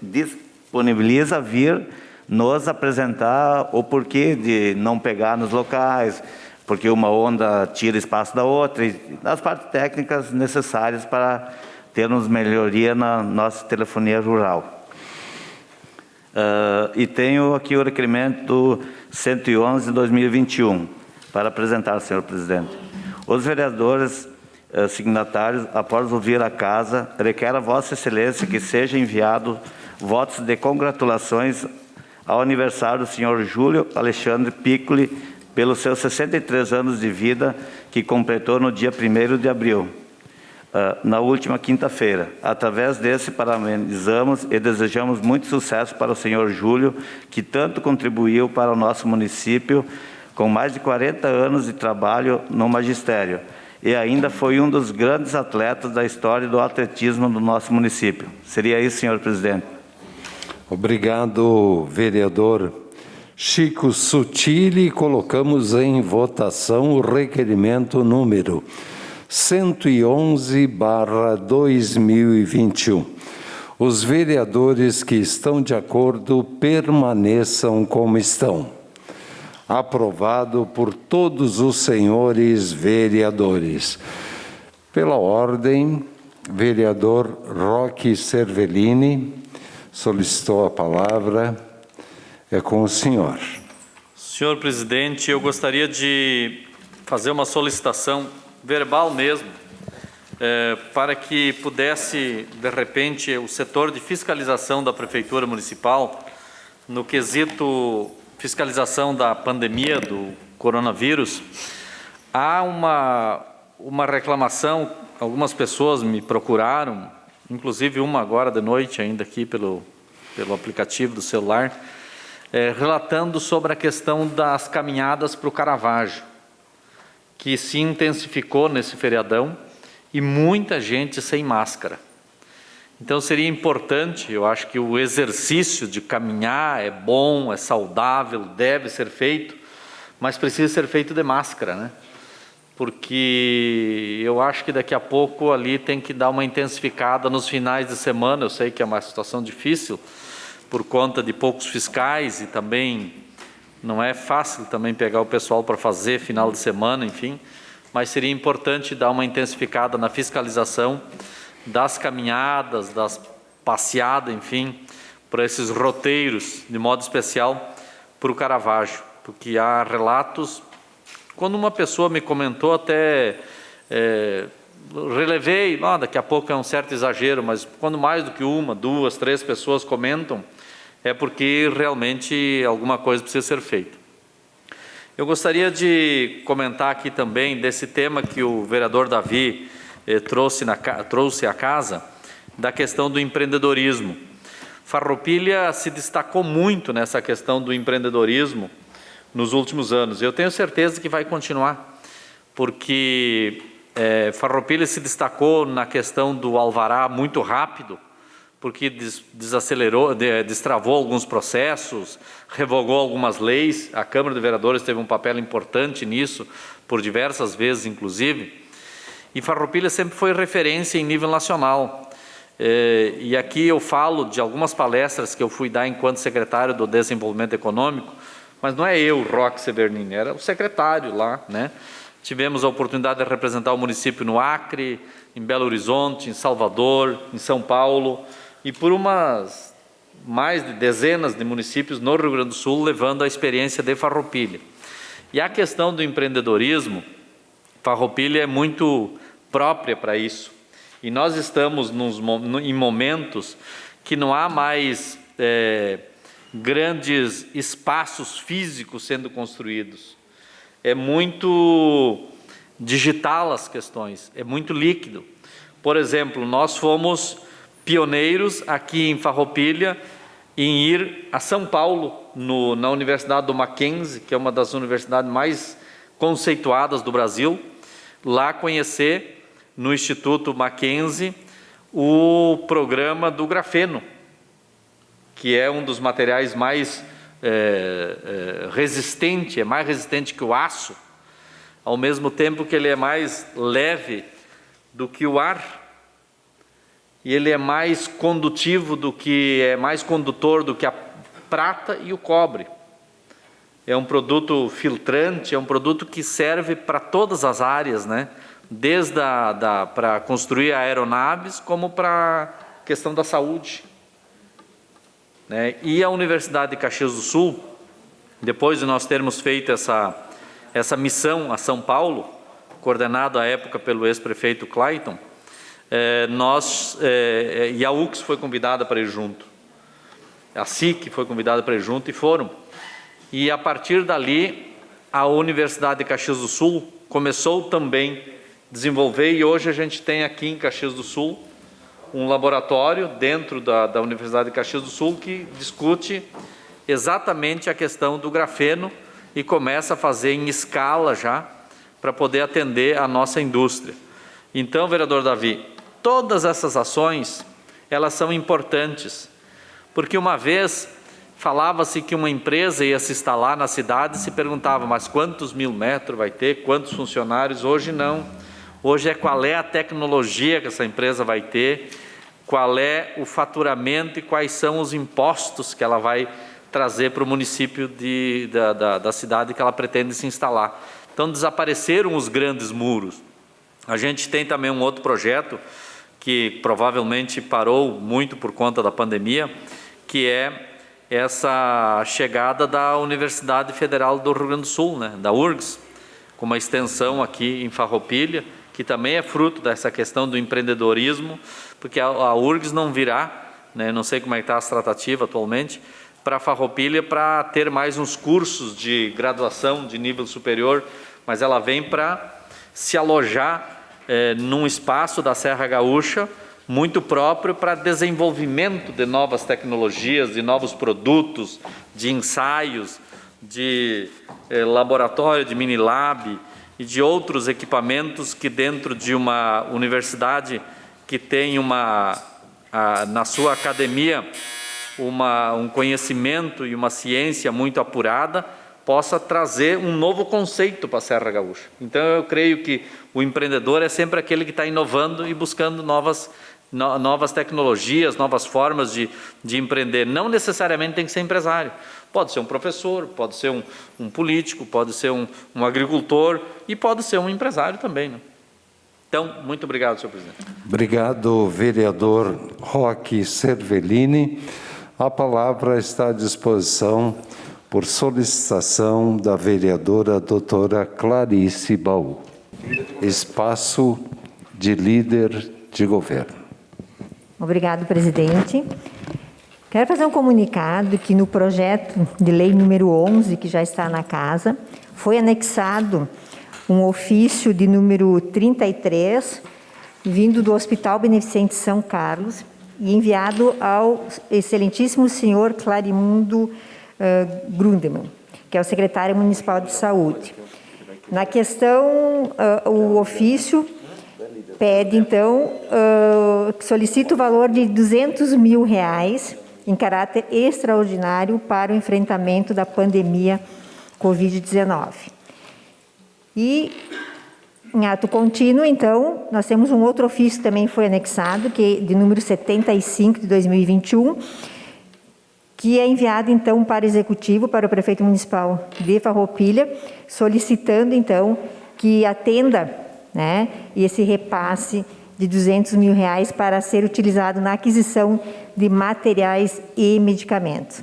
S13: disponibiliza a vir nos apresentar o porquê de não pegar nos locais, porque uma onda tira espaço da outra, e as partes técnicas necessárias para termos melhoria na nossa telefonia rural. E tenho aqui o requerimento 111 de 2021 para apresentar, senhor presidente. Os vereadores signatários, após ouvir a casa, requer a Vossa Excelência que seja enviado votos de congratulações ao aniversário do senhor Júlio Alexandre Piccoli pelos seus 63 anos de vida, que completou no dia 1º de abril, na última quinta-feira. Através desse, parabenizamos e desejamos muito sucesso para o senhor Júlio, que tanto contribuiu para o nosso município, com mais de 40 anos de trabalho no magistério, e ainda foi um dos grandes atletas da história do atletismo do nosso município. Seria isso, senhor presidente.
S3: Obrigado, vereador Chico Sutili. Colocamos em votação o requerimento número 111/2021. Os vereadores que estão de acordo permaneçam como estão. Aprovado por todos os senhores vereadores. Pela ordem, vereador Roque Cervellini solicitou a palavra. É com o senhor.
S6: Senhor presidente, eu gostaria de fazer uma solicitação verbal mesmo, para que pudesse, de repente, o setor de fiscalização da Prefeitura Municipal, no quesito fiscalização da pandemia do coronavírus, há uma reclamação, algumas pessoas me procuraram, inclusive uma agora de noite, ainda aqui pelo aplicativo do celular, relatando sobre a questão das caminhadas para o Caravaggio, que se intensificou nesse feriadão e muita gente sem máscara. Então seria importante, eu acho que o exercício de caminhar é bom, é saudável, deve ser feito, mas precisa ser feito de máscara, né? Porque eu acho que daqui a pouco ali tem que dar uma intensificada nos finais de semana. Eu sei que é uma situação difícil por conta de poucos fiscais e também não é fácil também pegar o pessoal para fazer final de semana, enfim, mas seria importante dar uma intensificada na fiscalização das caminhadas, das passeadas, enfim, para esses roteiros, de modo especial para o Caravaggio, porque há relatos. Quando uma pessoa me comentou, até relevei, daqui a pouco é um certo exagero, mas quando mais do que uma, duas, três pessoas comentam, é porque realmente alguma coisa precisa ser feita. Eu gostaria de comentar aqui também desse tema que o vereador Davi trouxe à casa, da questão do empreendedorismo. Farroupilha se destacou muito nessa questão do empreendedorismo nos últimos anos. Eu tenho certeza que vai continuar, porque Farroupilha se destacou na questão do alvará muito rápido, porque destravou alguns processos, revogou algumas leis. A Câmara de Vereadores teve um papel importante nisso, por diversas vezes, inclusive. E Farroupilha sempre foi referência em nível nacional. E aqui eu falo de algumas palestras que eu fui dar enquanto secretário do Desenvolvimento Econômico, mas não é eu, Roque Cervellini, era o secretário lá, né? Tivemos a oportunidade de representar o município no Acre, em Belo Horizonte, em Salvador, em São Paulo, e por mais de dezenas de municípios no Rio Grande do Sul, levando a experiência de Farroupilha. E a questão do empreendedorismo, Farroupilha é muito própria para isso. E nós estamos em momentos que não há mais grandes espaços físicos sendo construídos. É muito digital as questões, é muito líquido. Por exemplo, nós fomos pioneiros aqui em Farroupilha em ir a São Paulo, na Universidade do Mackenzie, que é uma das universidades mais conceituadas do Brasil, lá conhecer, no Instituto Mackenzie, o programa do grafeno, que é um dos materiais mais resistente, é mais resistente que o aço, ao mesmo tempo que ele é mais leve do que o ar, e ele é mais condutivo mais condutor do que a prata e o cobre. É um produto filtrante, é um produto que serve para todas as áreas, né? Desde para construir aeronaves, como para a questão da saúde. Né? E a Universidade de Caxias do Sul, depois de nós termos feito essa missão a São Paulo, coordenado à época pelo ex-prefeito Clayton, e a UX foi convidada para ir junto, a SIC foi convidada para ir junto e foram. E a partir dali, a Universidade de Caxias do Sul começou também a desenvolver, e hoje a gente tem aqui em Caxias do Sul um laboratório dentro da Universidade de Caxias do Sul que discute exatamente a questão do grafeno e começa a fazer em escala já para poder atender a nossa indústria. Então, vereador Davi, todas essas ações, elas são importantes, porque uma vez falava-se que uma empresa ia se instalar na cidade e se perguntava, mas quantos 1000 metros vai ter, quantos funcionários? Hoje não. Hoje qual é a tecnologia que essa empresa vai ter, qual é o faturamento e quais são os impostos que ela vai trazer para o município da cidade que ela pretende se instalar. Então, desapareceram os grandes muros. A gente tem também um outro projeto que provavelmente parou muito por conta da pandemia, que é essa chegada da Universidade Federal do Rio Grande do Sul, né, da URGS, com uma extensão aqui em Farroupilha, que também é fruto dessa questão do empreendedorismo, porque a URGS não virá, né, não sei como é que está a tratativa atualmente, para Farroupilha para ter mais uns cursos de graduação de nível superior, mas ela vem para se alojar num espaço da Serra Gaúcha muito próprio para desenvolvimento de novas tecnologias, de novos produtos, de ensaios, de laboratório, de mini-lab e de outros equipamentos que dentro de uma universidade que tem na sua academia um conhecimento e uma ciência muito apurada, possa trazer um novo conceito para a Serra Gaúcha. Então, eu creio que o empreendedor é sempre aquele que está inovando e buscando novas tecnologias, novas formas de empreender. Não necessariamente tem que ser empresário. Pode ser um professor, pode ser um político, pode ser um agricultor e pode ser um empresário também, né? Então, muito obrigado, senhor presidente.
S3: Obrigado, vereador Roque Cervellini. A palavra está à disposição por solicitação da vereadora doutora Clarice Baú. Espaço de líder de governo.
S8: Obrigado, presidente. Quero fazer um comunicado que no projeto de lei número 11, que já está na casa, foi anexado um ofício de número 33, vindo do Hospital Beneficente São Carlos, e enviado ao excelentíssimo senhor Clarimundo Grundemann, que é o secretário municipal de saúde. Na questão, o ofício pede, então, solicita o valor de R$200 mil em caráter extraordinário para o enfrentamento da pandemia Covid-19. E, em ato contínuo, então, nós temos um outro ofício que também foi anexado, que é de número 75 de 2021, que é enviado, então, para o Executivo, para o Prefeito Municipal de Farroupilha, solicitando, então, que atenda, né, esse repasse de R$200 mil para ser utilizado na aquisição de materiais e medicamentos,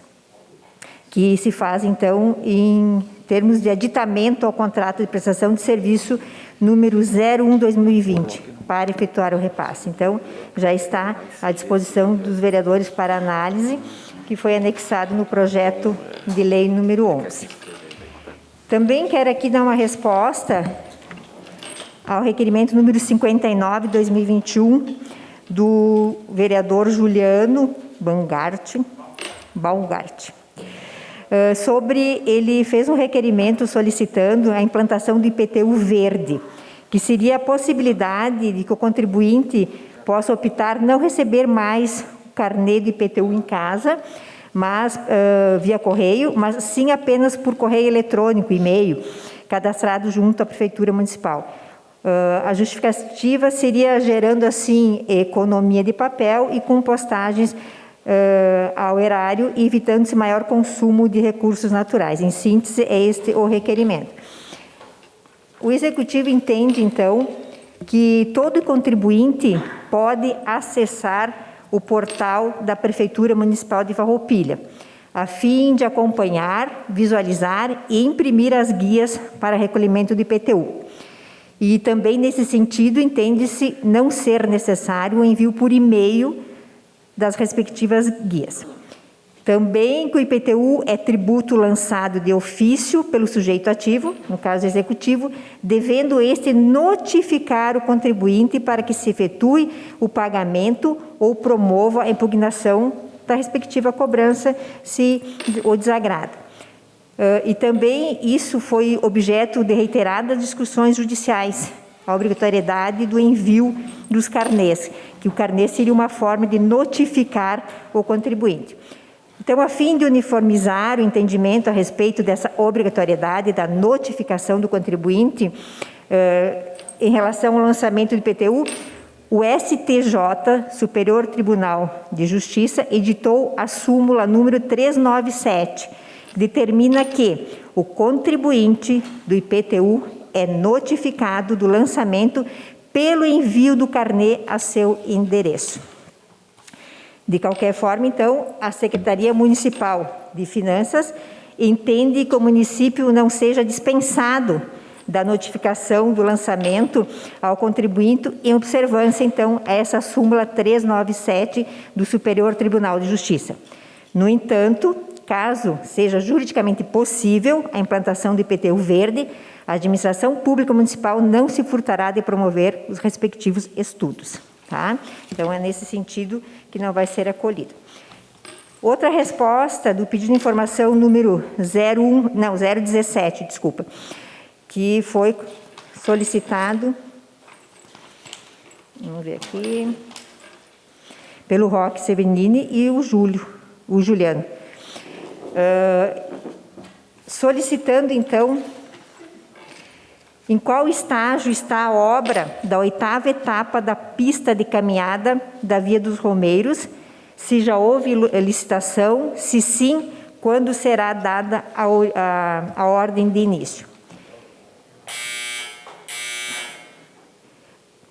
S8: que se faz, então, em termos de aditamento ao contrato de prestação de serviço número 01/2020, para efetuar o repasse. Então, já está à disposição dos vereadores para análise, que foi anexado no projeto de lei número 11. Também quero aqui dar uma resposta ao requerimento número 59, 2021, do vereador Juliano Baumgart. Ele fez um requerimento solicitando a implantação do IPTU verde, que seria a possibilidade de que o contribuinte possa optar não receber mais carnê de IPTU em casa, mas via correio, mas sim apenas por correio eletrônico, e-mail, cadastrado junto à Prefeitura Municipal. A justificativa seria gerando, assim, economia de papel e com postagens ao erário, evitando-se maior consumo de recursos naturais. Em síntese, é este o requerimento. O Executivo entende, então, que todo contribuinte pode acessar o portal da Prefeitura Municipal de Farroupilha, a fim de acompanhar, visualizar e imprimir as guias para recolhimento do IPTU. E também, nesse sentido, entende-se não ser necessário o envio por e-mail das respectivas guias. Também que o IPTU é tributo lançado de ofício pelo sujeito ativo, no caso executivo, devendo este notificar o contribuinte para que se efetue o pagamento ou promova a impugnação da respectiva cobrança, se o desagrada. E também isso foi objeto de reiteradas discussões judiciais, a obrigatoriedade do envio dos carnês, que o carnê seria uma forma de notificar o contribuinte. Então, a fim de uniformizar o entendimento a respeito dessa obrigatoriedade da notificação do contribuinte em relação ao lançamento do IPTU, o STJ, Superior Tribunal de Justiça, editou a súmula número 397, que determina que o contribuinte do IPTU é notificado do lançamento pelo envio do carnê a seu endereço. De qualquer forma, então, a Secretaria Municipal de Finanças entende que o município não seja dispensado da notificação do lançamento ao contribuinte em observância, então, a essa súmula 397 do Superior Tribunal de Justiça. No entanto, caso seja juridicamente possível a implantação do IPTU verde, a administração pública municipal não se furtará de promover os respectivos estudos. Tá? Então, é nesse sentido que não vai ser acolhido. Outra resposta do pedido de informação número 017, desculpa, que foi solicitado, vamos ver aqui, pelo Roque Severini e o Juliano. Solicitando, então, em qual estágio está a obra da 8ª etapa da pista de caminhada da Via dos Romeiros, se já houve licitação, se sim, quando será dada a ordem de início.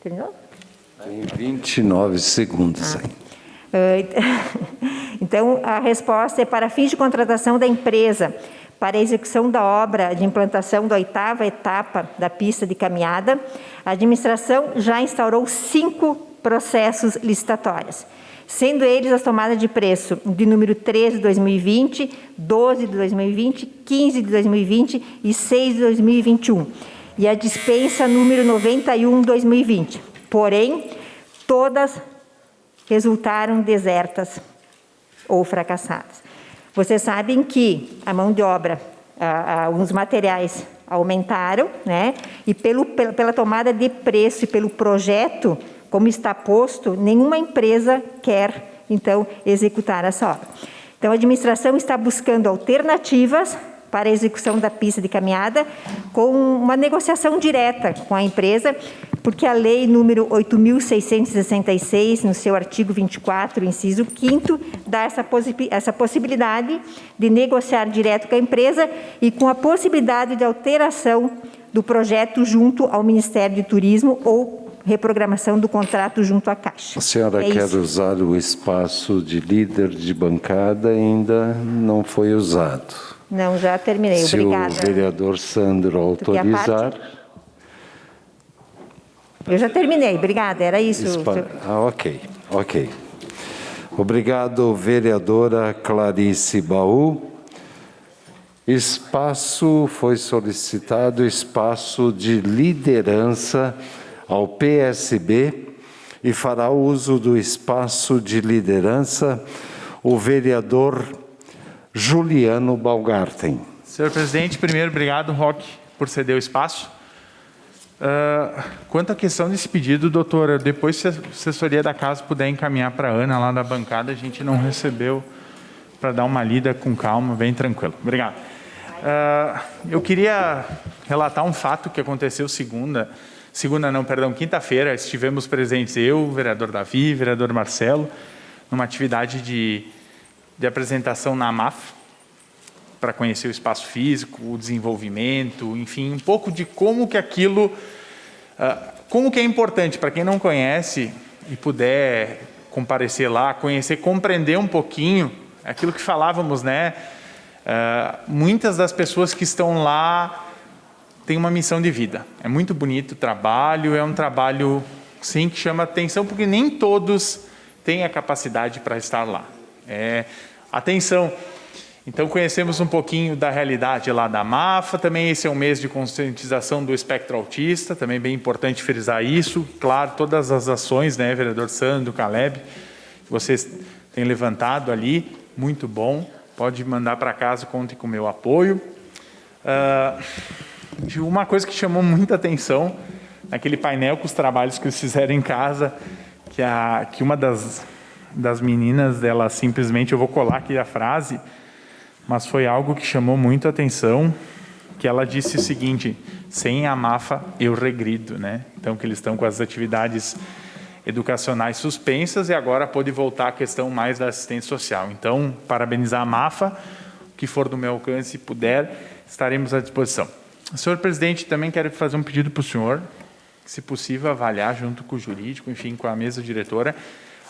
S8: Terminou?
S3: Tem 29 segundos aí.
S8: Então, a resposta é para fins de contratação da empresa para a execução da obra de implantação da 8ª etapa da pista de caminhada, a administração já instaurou 5 processos licitatórios, sendo eles as tomadas de preço de número 13 de 2020, 12 de 2020, 15 de 2020 e 6 de 2021, e a dispensa número 91 de 2020. Porém, todas resultaram desertas ou fracassadas. Vocês sabem que a mão de obra, os materiais aumentaram, né? E pela tomada de preço e pelo projeto, como está posto, nenhuma empresa quer, então, executar essa obra. Então, a administração está buscando alternativas para a execução da pista de caminhada com uma negociação direta com a empresa, porque a lei número 8.666, no seu artigo 24, inciso 5º, dá essa possibilidade de negociar direto com a empresa e com a possibilidade de alteração do projeto junto ao Ministério do Turismo ou reprogramação do contrato junto à Caixa.
S3: A senhora quer usar o espaço de líder de bancada, ainda não foi usado.
S8: Não, já terminei. Obrigada.
S3: Se o vereador Sandro autorizar...
S8: Eu já terminei, obrigada, era isso.
S3: Ok. Obrigado, vereadora Clarice Baú. Foi solicitado espaço de liderança ao PSB e fará uso do espaço de liderança o vereador Juliano Baumgarten.
S4: Senhor presidente, primeiro, obrigado, Roque, por ceder o espaço. Quanto à questão desse pedido, doutora, depois se a assessoria da casa puder encaminhar para a Ana, lá da bancada, a gente não recebeu, para dar uma lida com calma, bem tranquilo. Obrigado. Eu queria relatar um fato que aconteceu segunda. quinta-feira, estivemos presentes eu, o vereador Davi, o vereador Marcelo, numa atividade de apresentação na AMAF, para conhecer o espaço físico, o desenvolvimento, enfim, um pouco de como que aquilo, como que é importante para quem não conhece e puder comparecer lá, conhecer, compreender um pouquinho aquilo que falávamos, né? Muitas das pessoas que estão lá têm uma missão de vida. É muito bonito o trabalho, é um trabalho, sim, que chama atenção, porque nem todos têm a capacidade para estar lá. Atenção! Então, conhecemos um pouquinho da realidade lá da MAFA, também esse é um mês de conscientização do espectro autista, também bem importante frisar isso. Claro, todas as ações, né, vereador Sandro, Caleb, que vocês têm levantado ali, muito bom. Pode mandar para casa, conte com o meu apoio. Uma coisa que chamou muita atenção, naquele painel com os trabalhos que eles fizeram em casa, que uma das meninas, ela simplesmente, eu vou colar aqui a frase, mas foi algo que chamou muito a atenção, que ela disse o seguinte: sem a MAFA eu regrido, né? Então, que eles estão com as atividades educacionais suspensas e agora pode voltar a questão mais da assistência social. Então, parabenizar a MAFA, o que for do meu alcance e puder, estaremos à disposição. Senhor presidente, também quero fazer um pedido para o senhor, se possível, avaliar junto com o jurídico, enfim, com a mesa diretora,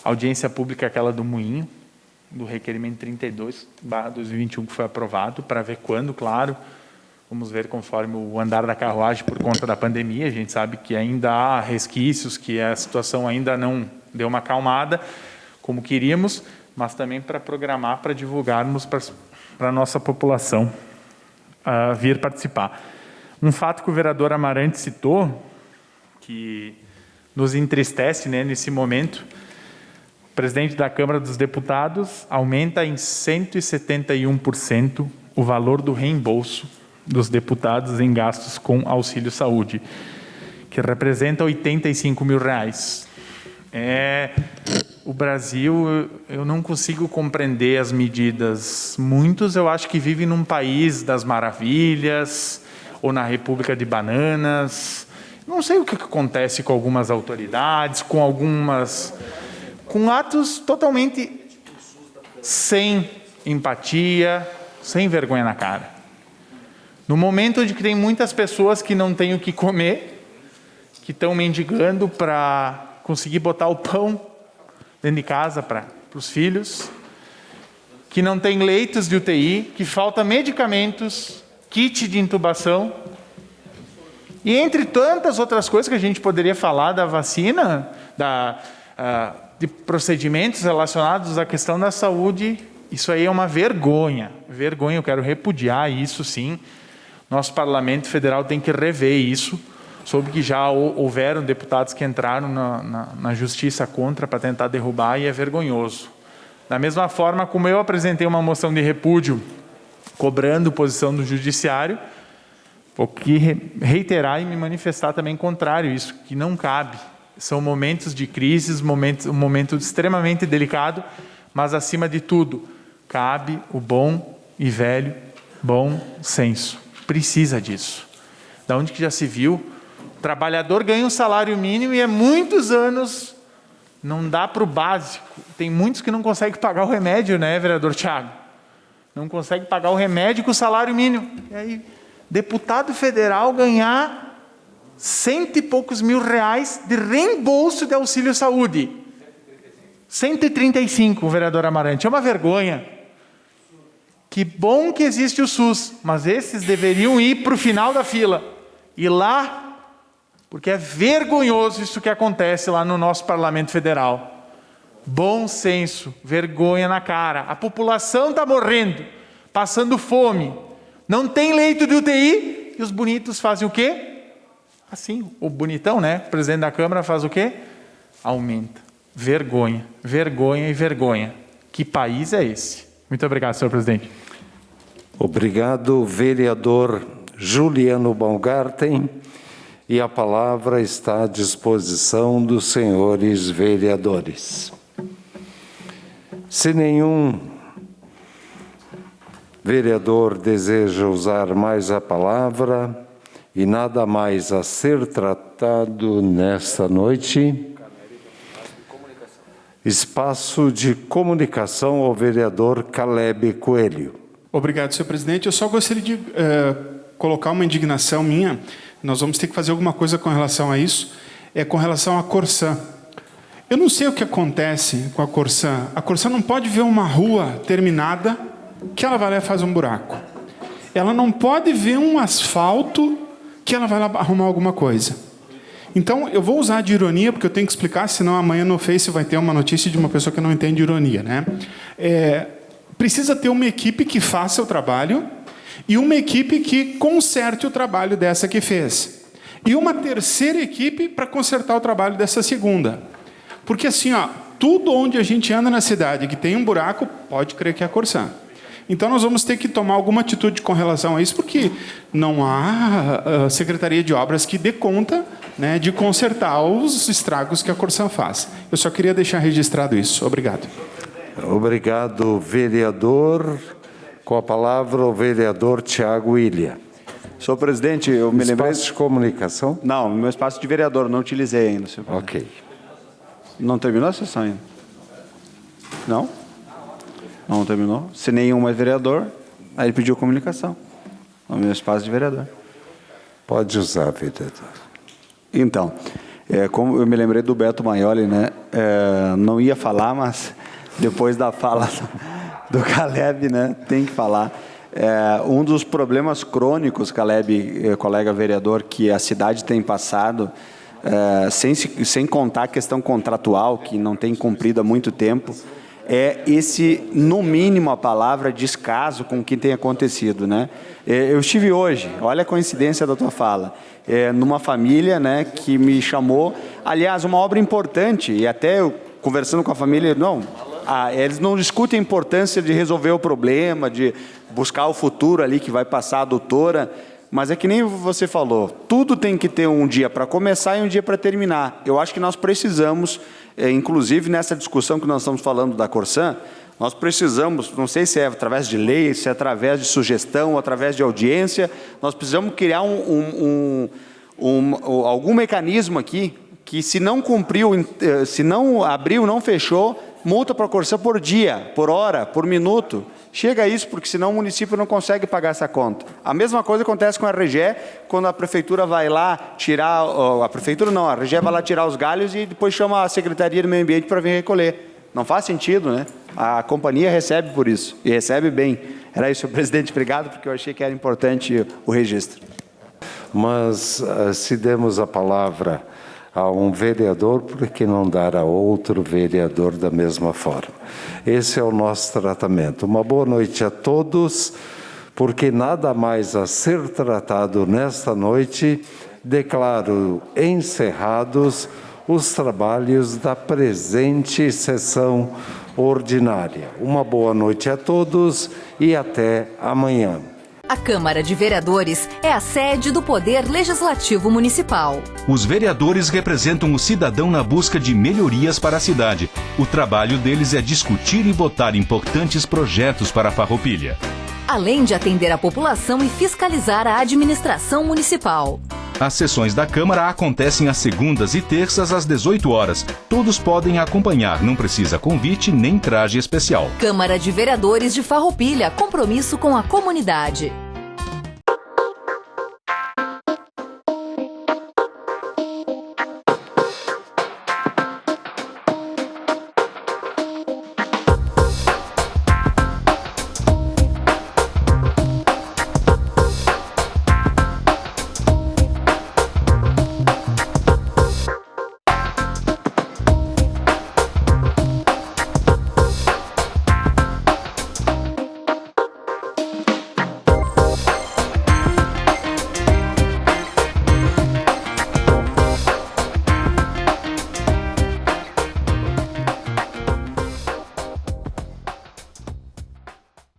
S4: a audiência pública, aquela do Moinho, do requerimento 32/2021 que foi aprovado, para ver quando, claro, vamos ver conforme o andar da carruagem por conta da pandemia. A gente sabe que ainda há resquícios, que a situação ainda não deu uma acalmada como queríamos, mas também para programar, para divulgarmos para a nossa população vir participar. Um fato que o vereador Amarante citou, que nos entristece, né, nesse momento: o presidente da Câmara dos Deputados aumenta em 171% o valor do reembolso dos deputados em gastos com auxílio saúde, que representa R$85 mil. O Brasil, eu não consigo compreender as medidas. Muitos, eu acho que vivem num país das maravilhas, ou na República de Bananas. Não sei o que acontece com algumas autoridades, com atos totalmente sem empatia, sem vergonha na cara. No momento onde tem muitas pessoas que não têm o que comer, que estão mendigando para conseguir botar o pão dentro de casa para os filhos, que não tem leitos de UTI, que falta medicamentos, kit de intubação, e entre tantas outras coisas que a gente poderia falar da vacina, de procedimentos relacionados à questão da saúde. Isso aí é uma vergonha. Vergonha, eu quero repudiar isso, sim. Nosso Parlamento Federal tem que rever isso. Soube que já houveram deputados que entraram na justiça contra para tentar derrubar, e é vergonhoso. Da mesma forma como eu apresentei uma moção de repúdio cobrando posição do Judiciário, vou aqui reiterar e me manifestar também contrário a isso, que não cabe. São momentos de crise, um momento extremamente delicado, mas, acima de tudo, cabe o bom e velho bom senso. Precisa disso. Da onde que já se viu? O trabalhador ganha um salário mínimo e há muitos anos não dá para o básico. Tem muitos que não conseguem pagar o remédio, né, vereador Thiago? Não consegue pagar o remédio com o salário mínimo. E aí, deputado federal ganhar R$100 e poucos mil de reembolso de auxílio saúde. 135, vereador Amarante. É uma vergonha. Que bom que existe o SUS, mas esses deveriam ir para o final da fila. Ir lá, porque é vergonhoso isso que acontece lá no nosso Parlamento Federal. Bom senso, vergonha na cara. A população está morrendo, passando fome. Não tem leito de UTI, e os bonitos fazem o quê? Assim, o bonitão, né? O presidente da Câmara faz o quê? Aumenta. Vergonha, vergonha e vergonha. Que país é esse? Muito obrigado, senhor presidente.
S3: Obrigado, vereador Juliano Baumgarten. E a palavra está à disposição dos senhores vereadores. Se nenhum vereador deseja usar mais a palavra, e nada mais a ser tratado nesta noite. Espaço de comunicação ao vereador Caleb Coelho.
S14: Obrigado, senhor presidente. Eu só gostaria de colocar uma indignação minha. Nós vamos ter que fazer alguma coisa com relação a isso. Com relação à Corsã. Eu não sei o que acontece com a Corsã. A Corsã não pode ver uma rua terminada que ela vai lá e faz um buraco. Ela não pode ver um asfalto que ela vai lá arrumar alguma coisa. Então, eu vou usar de ironia, porque eu tenho que explicar, senão amanhã no Face vai ter uma notícia de uma pessoa que não entende ironia, né? Precisa ter uma equipe que faça o trabalho e uma equipe que conserte o trabalho dessa que fez. E uma terceira equipe para consertar o trabalho dessa segunda. Porque assim, tudo onde a gente anda na cidade que tem um buraco, pode crer que é a Corsã. Então, nós vamos ter que tomar alguma atitude com relação a isso, porque não há Secretaria de Obras que dê conta, né, de consertar os estragos que a Corsã faz. Eu só queria deixar registrado isso. Obrigado.
S3: Obrigado, vereador. Com a palavra, o vereador Tiago Ilha.
S7: Senhor presidente, eu me lembrei...
S3: Espaço de comunicação?
S7: Não, meu espaço de vereador, não utilizei ainda, senhor presidente.
S3: Ok.
S7: Não terminou a sessão ainda? Não? Não terminou? Se nenhum é vereador, aí ele pediu comunicação. No meu espaço de vereador.
S3: Pode usar, vereador.
S7: Então, como eu me lembrei do Beto Maioli, né? Não ia falar, mas depois da fala do Caleb, né? Tem que falar. Um dos problemas crônicos, Caleb, colega vereador, que a cidade tem passado, sem contar a questão contratual, que não tem cumprido há muito tempo, esse, no mínimo, a palavra descaso com o que tem acontecido, né? Eu estive hoje, olha a coincidência da tua fala, numa família, né, que me chamou, aliás, uma obra importante, e até eu, conversando com a família, eles não discutem a importância de resolver o problema, de buscar o futuro ali que vai passar a doutora, mas é que nem você falou, tudo tem que ter um dia para começar e um dia para terminar. Eu acho que nós precisamos, inclusive nessa discussão que nós estamos falando da Corsã, nós precisamos, não sei se é através de lei, se é através de sugestão, através de audiência, nós precisamos criar algum mecanismo aqui que, se não cumpriu, se não abriu, não fechou, multa para a Corsã por dia, por hora, por minuto. Chega a isso, porque senão o município não consegue pagar essa conta. A mesma coisa acontece com a RGE, quando a prefeitura vai lá tirar... a RGE vai lá tirar os galhos e depois chama a Secretaria do Meio Ambiente para vir recolher. Não faz sentido, né? A companhia recebe por isso, e recebe bem. Era isso, senhor presidente. Obrigado, porque eu achei que era importante o registro.
S3: Mas, se demos a palavra a um vereador, por que não dar a outro vereador da mesma forma? Esse é o nosso tratamento. Uma boa noite a todos, porque nada mais a ser tratado nesta noite, declaro encerrados os trabalhos da presente sessão ordinária. Uma boa noite a todos e até amanhã.
S1: A Câmara de Vereadores é a sede do Poder Legislativo Municipal.
S2: Os vereadores representam o cidadão na busca de melhorias para a cidade. O trabalho deles é discutir e votar importantes projetos para a Farroupilha,
S1: além de atender a população e fiscalizar a administração municipal.
S2: As sessões da Câmara acontecem às segundas e terças às 18 horas. Todos podem acompanhar, não precisa convite nem traje especial.
S1: Câmara de Vereadores de Farroupilha, compromisso com a comunidade.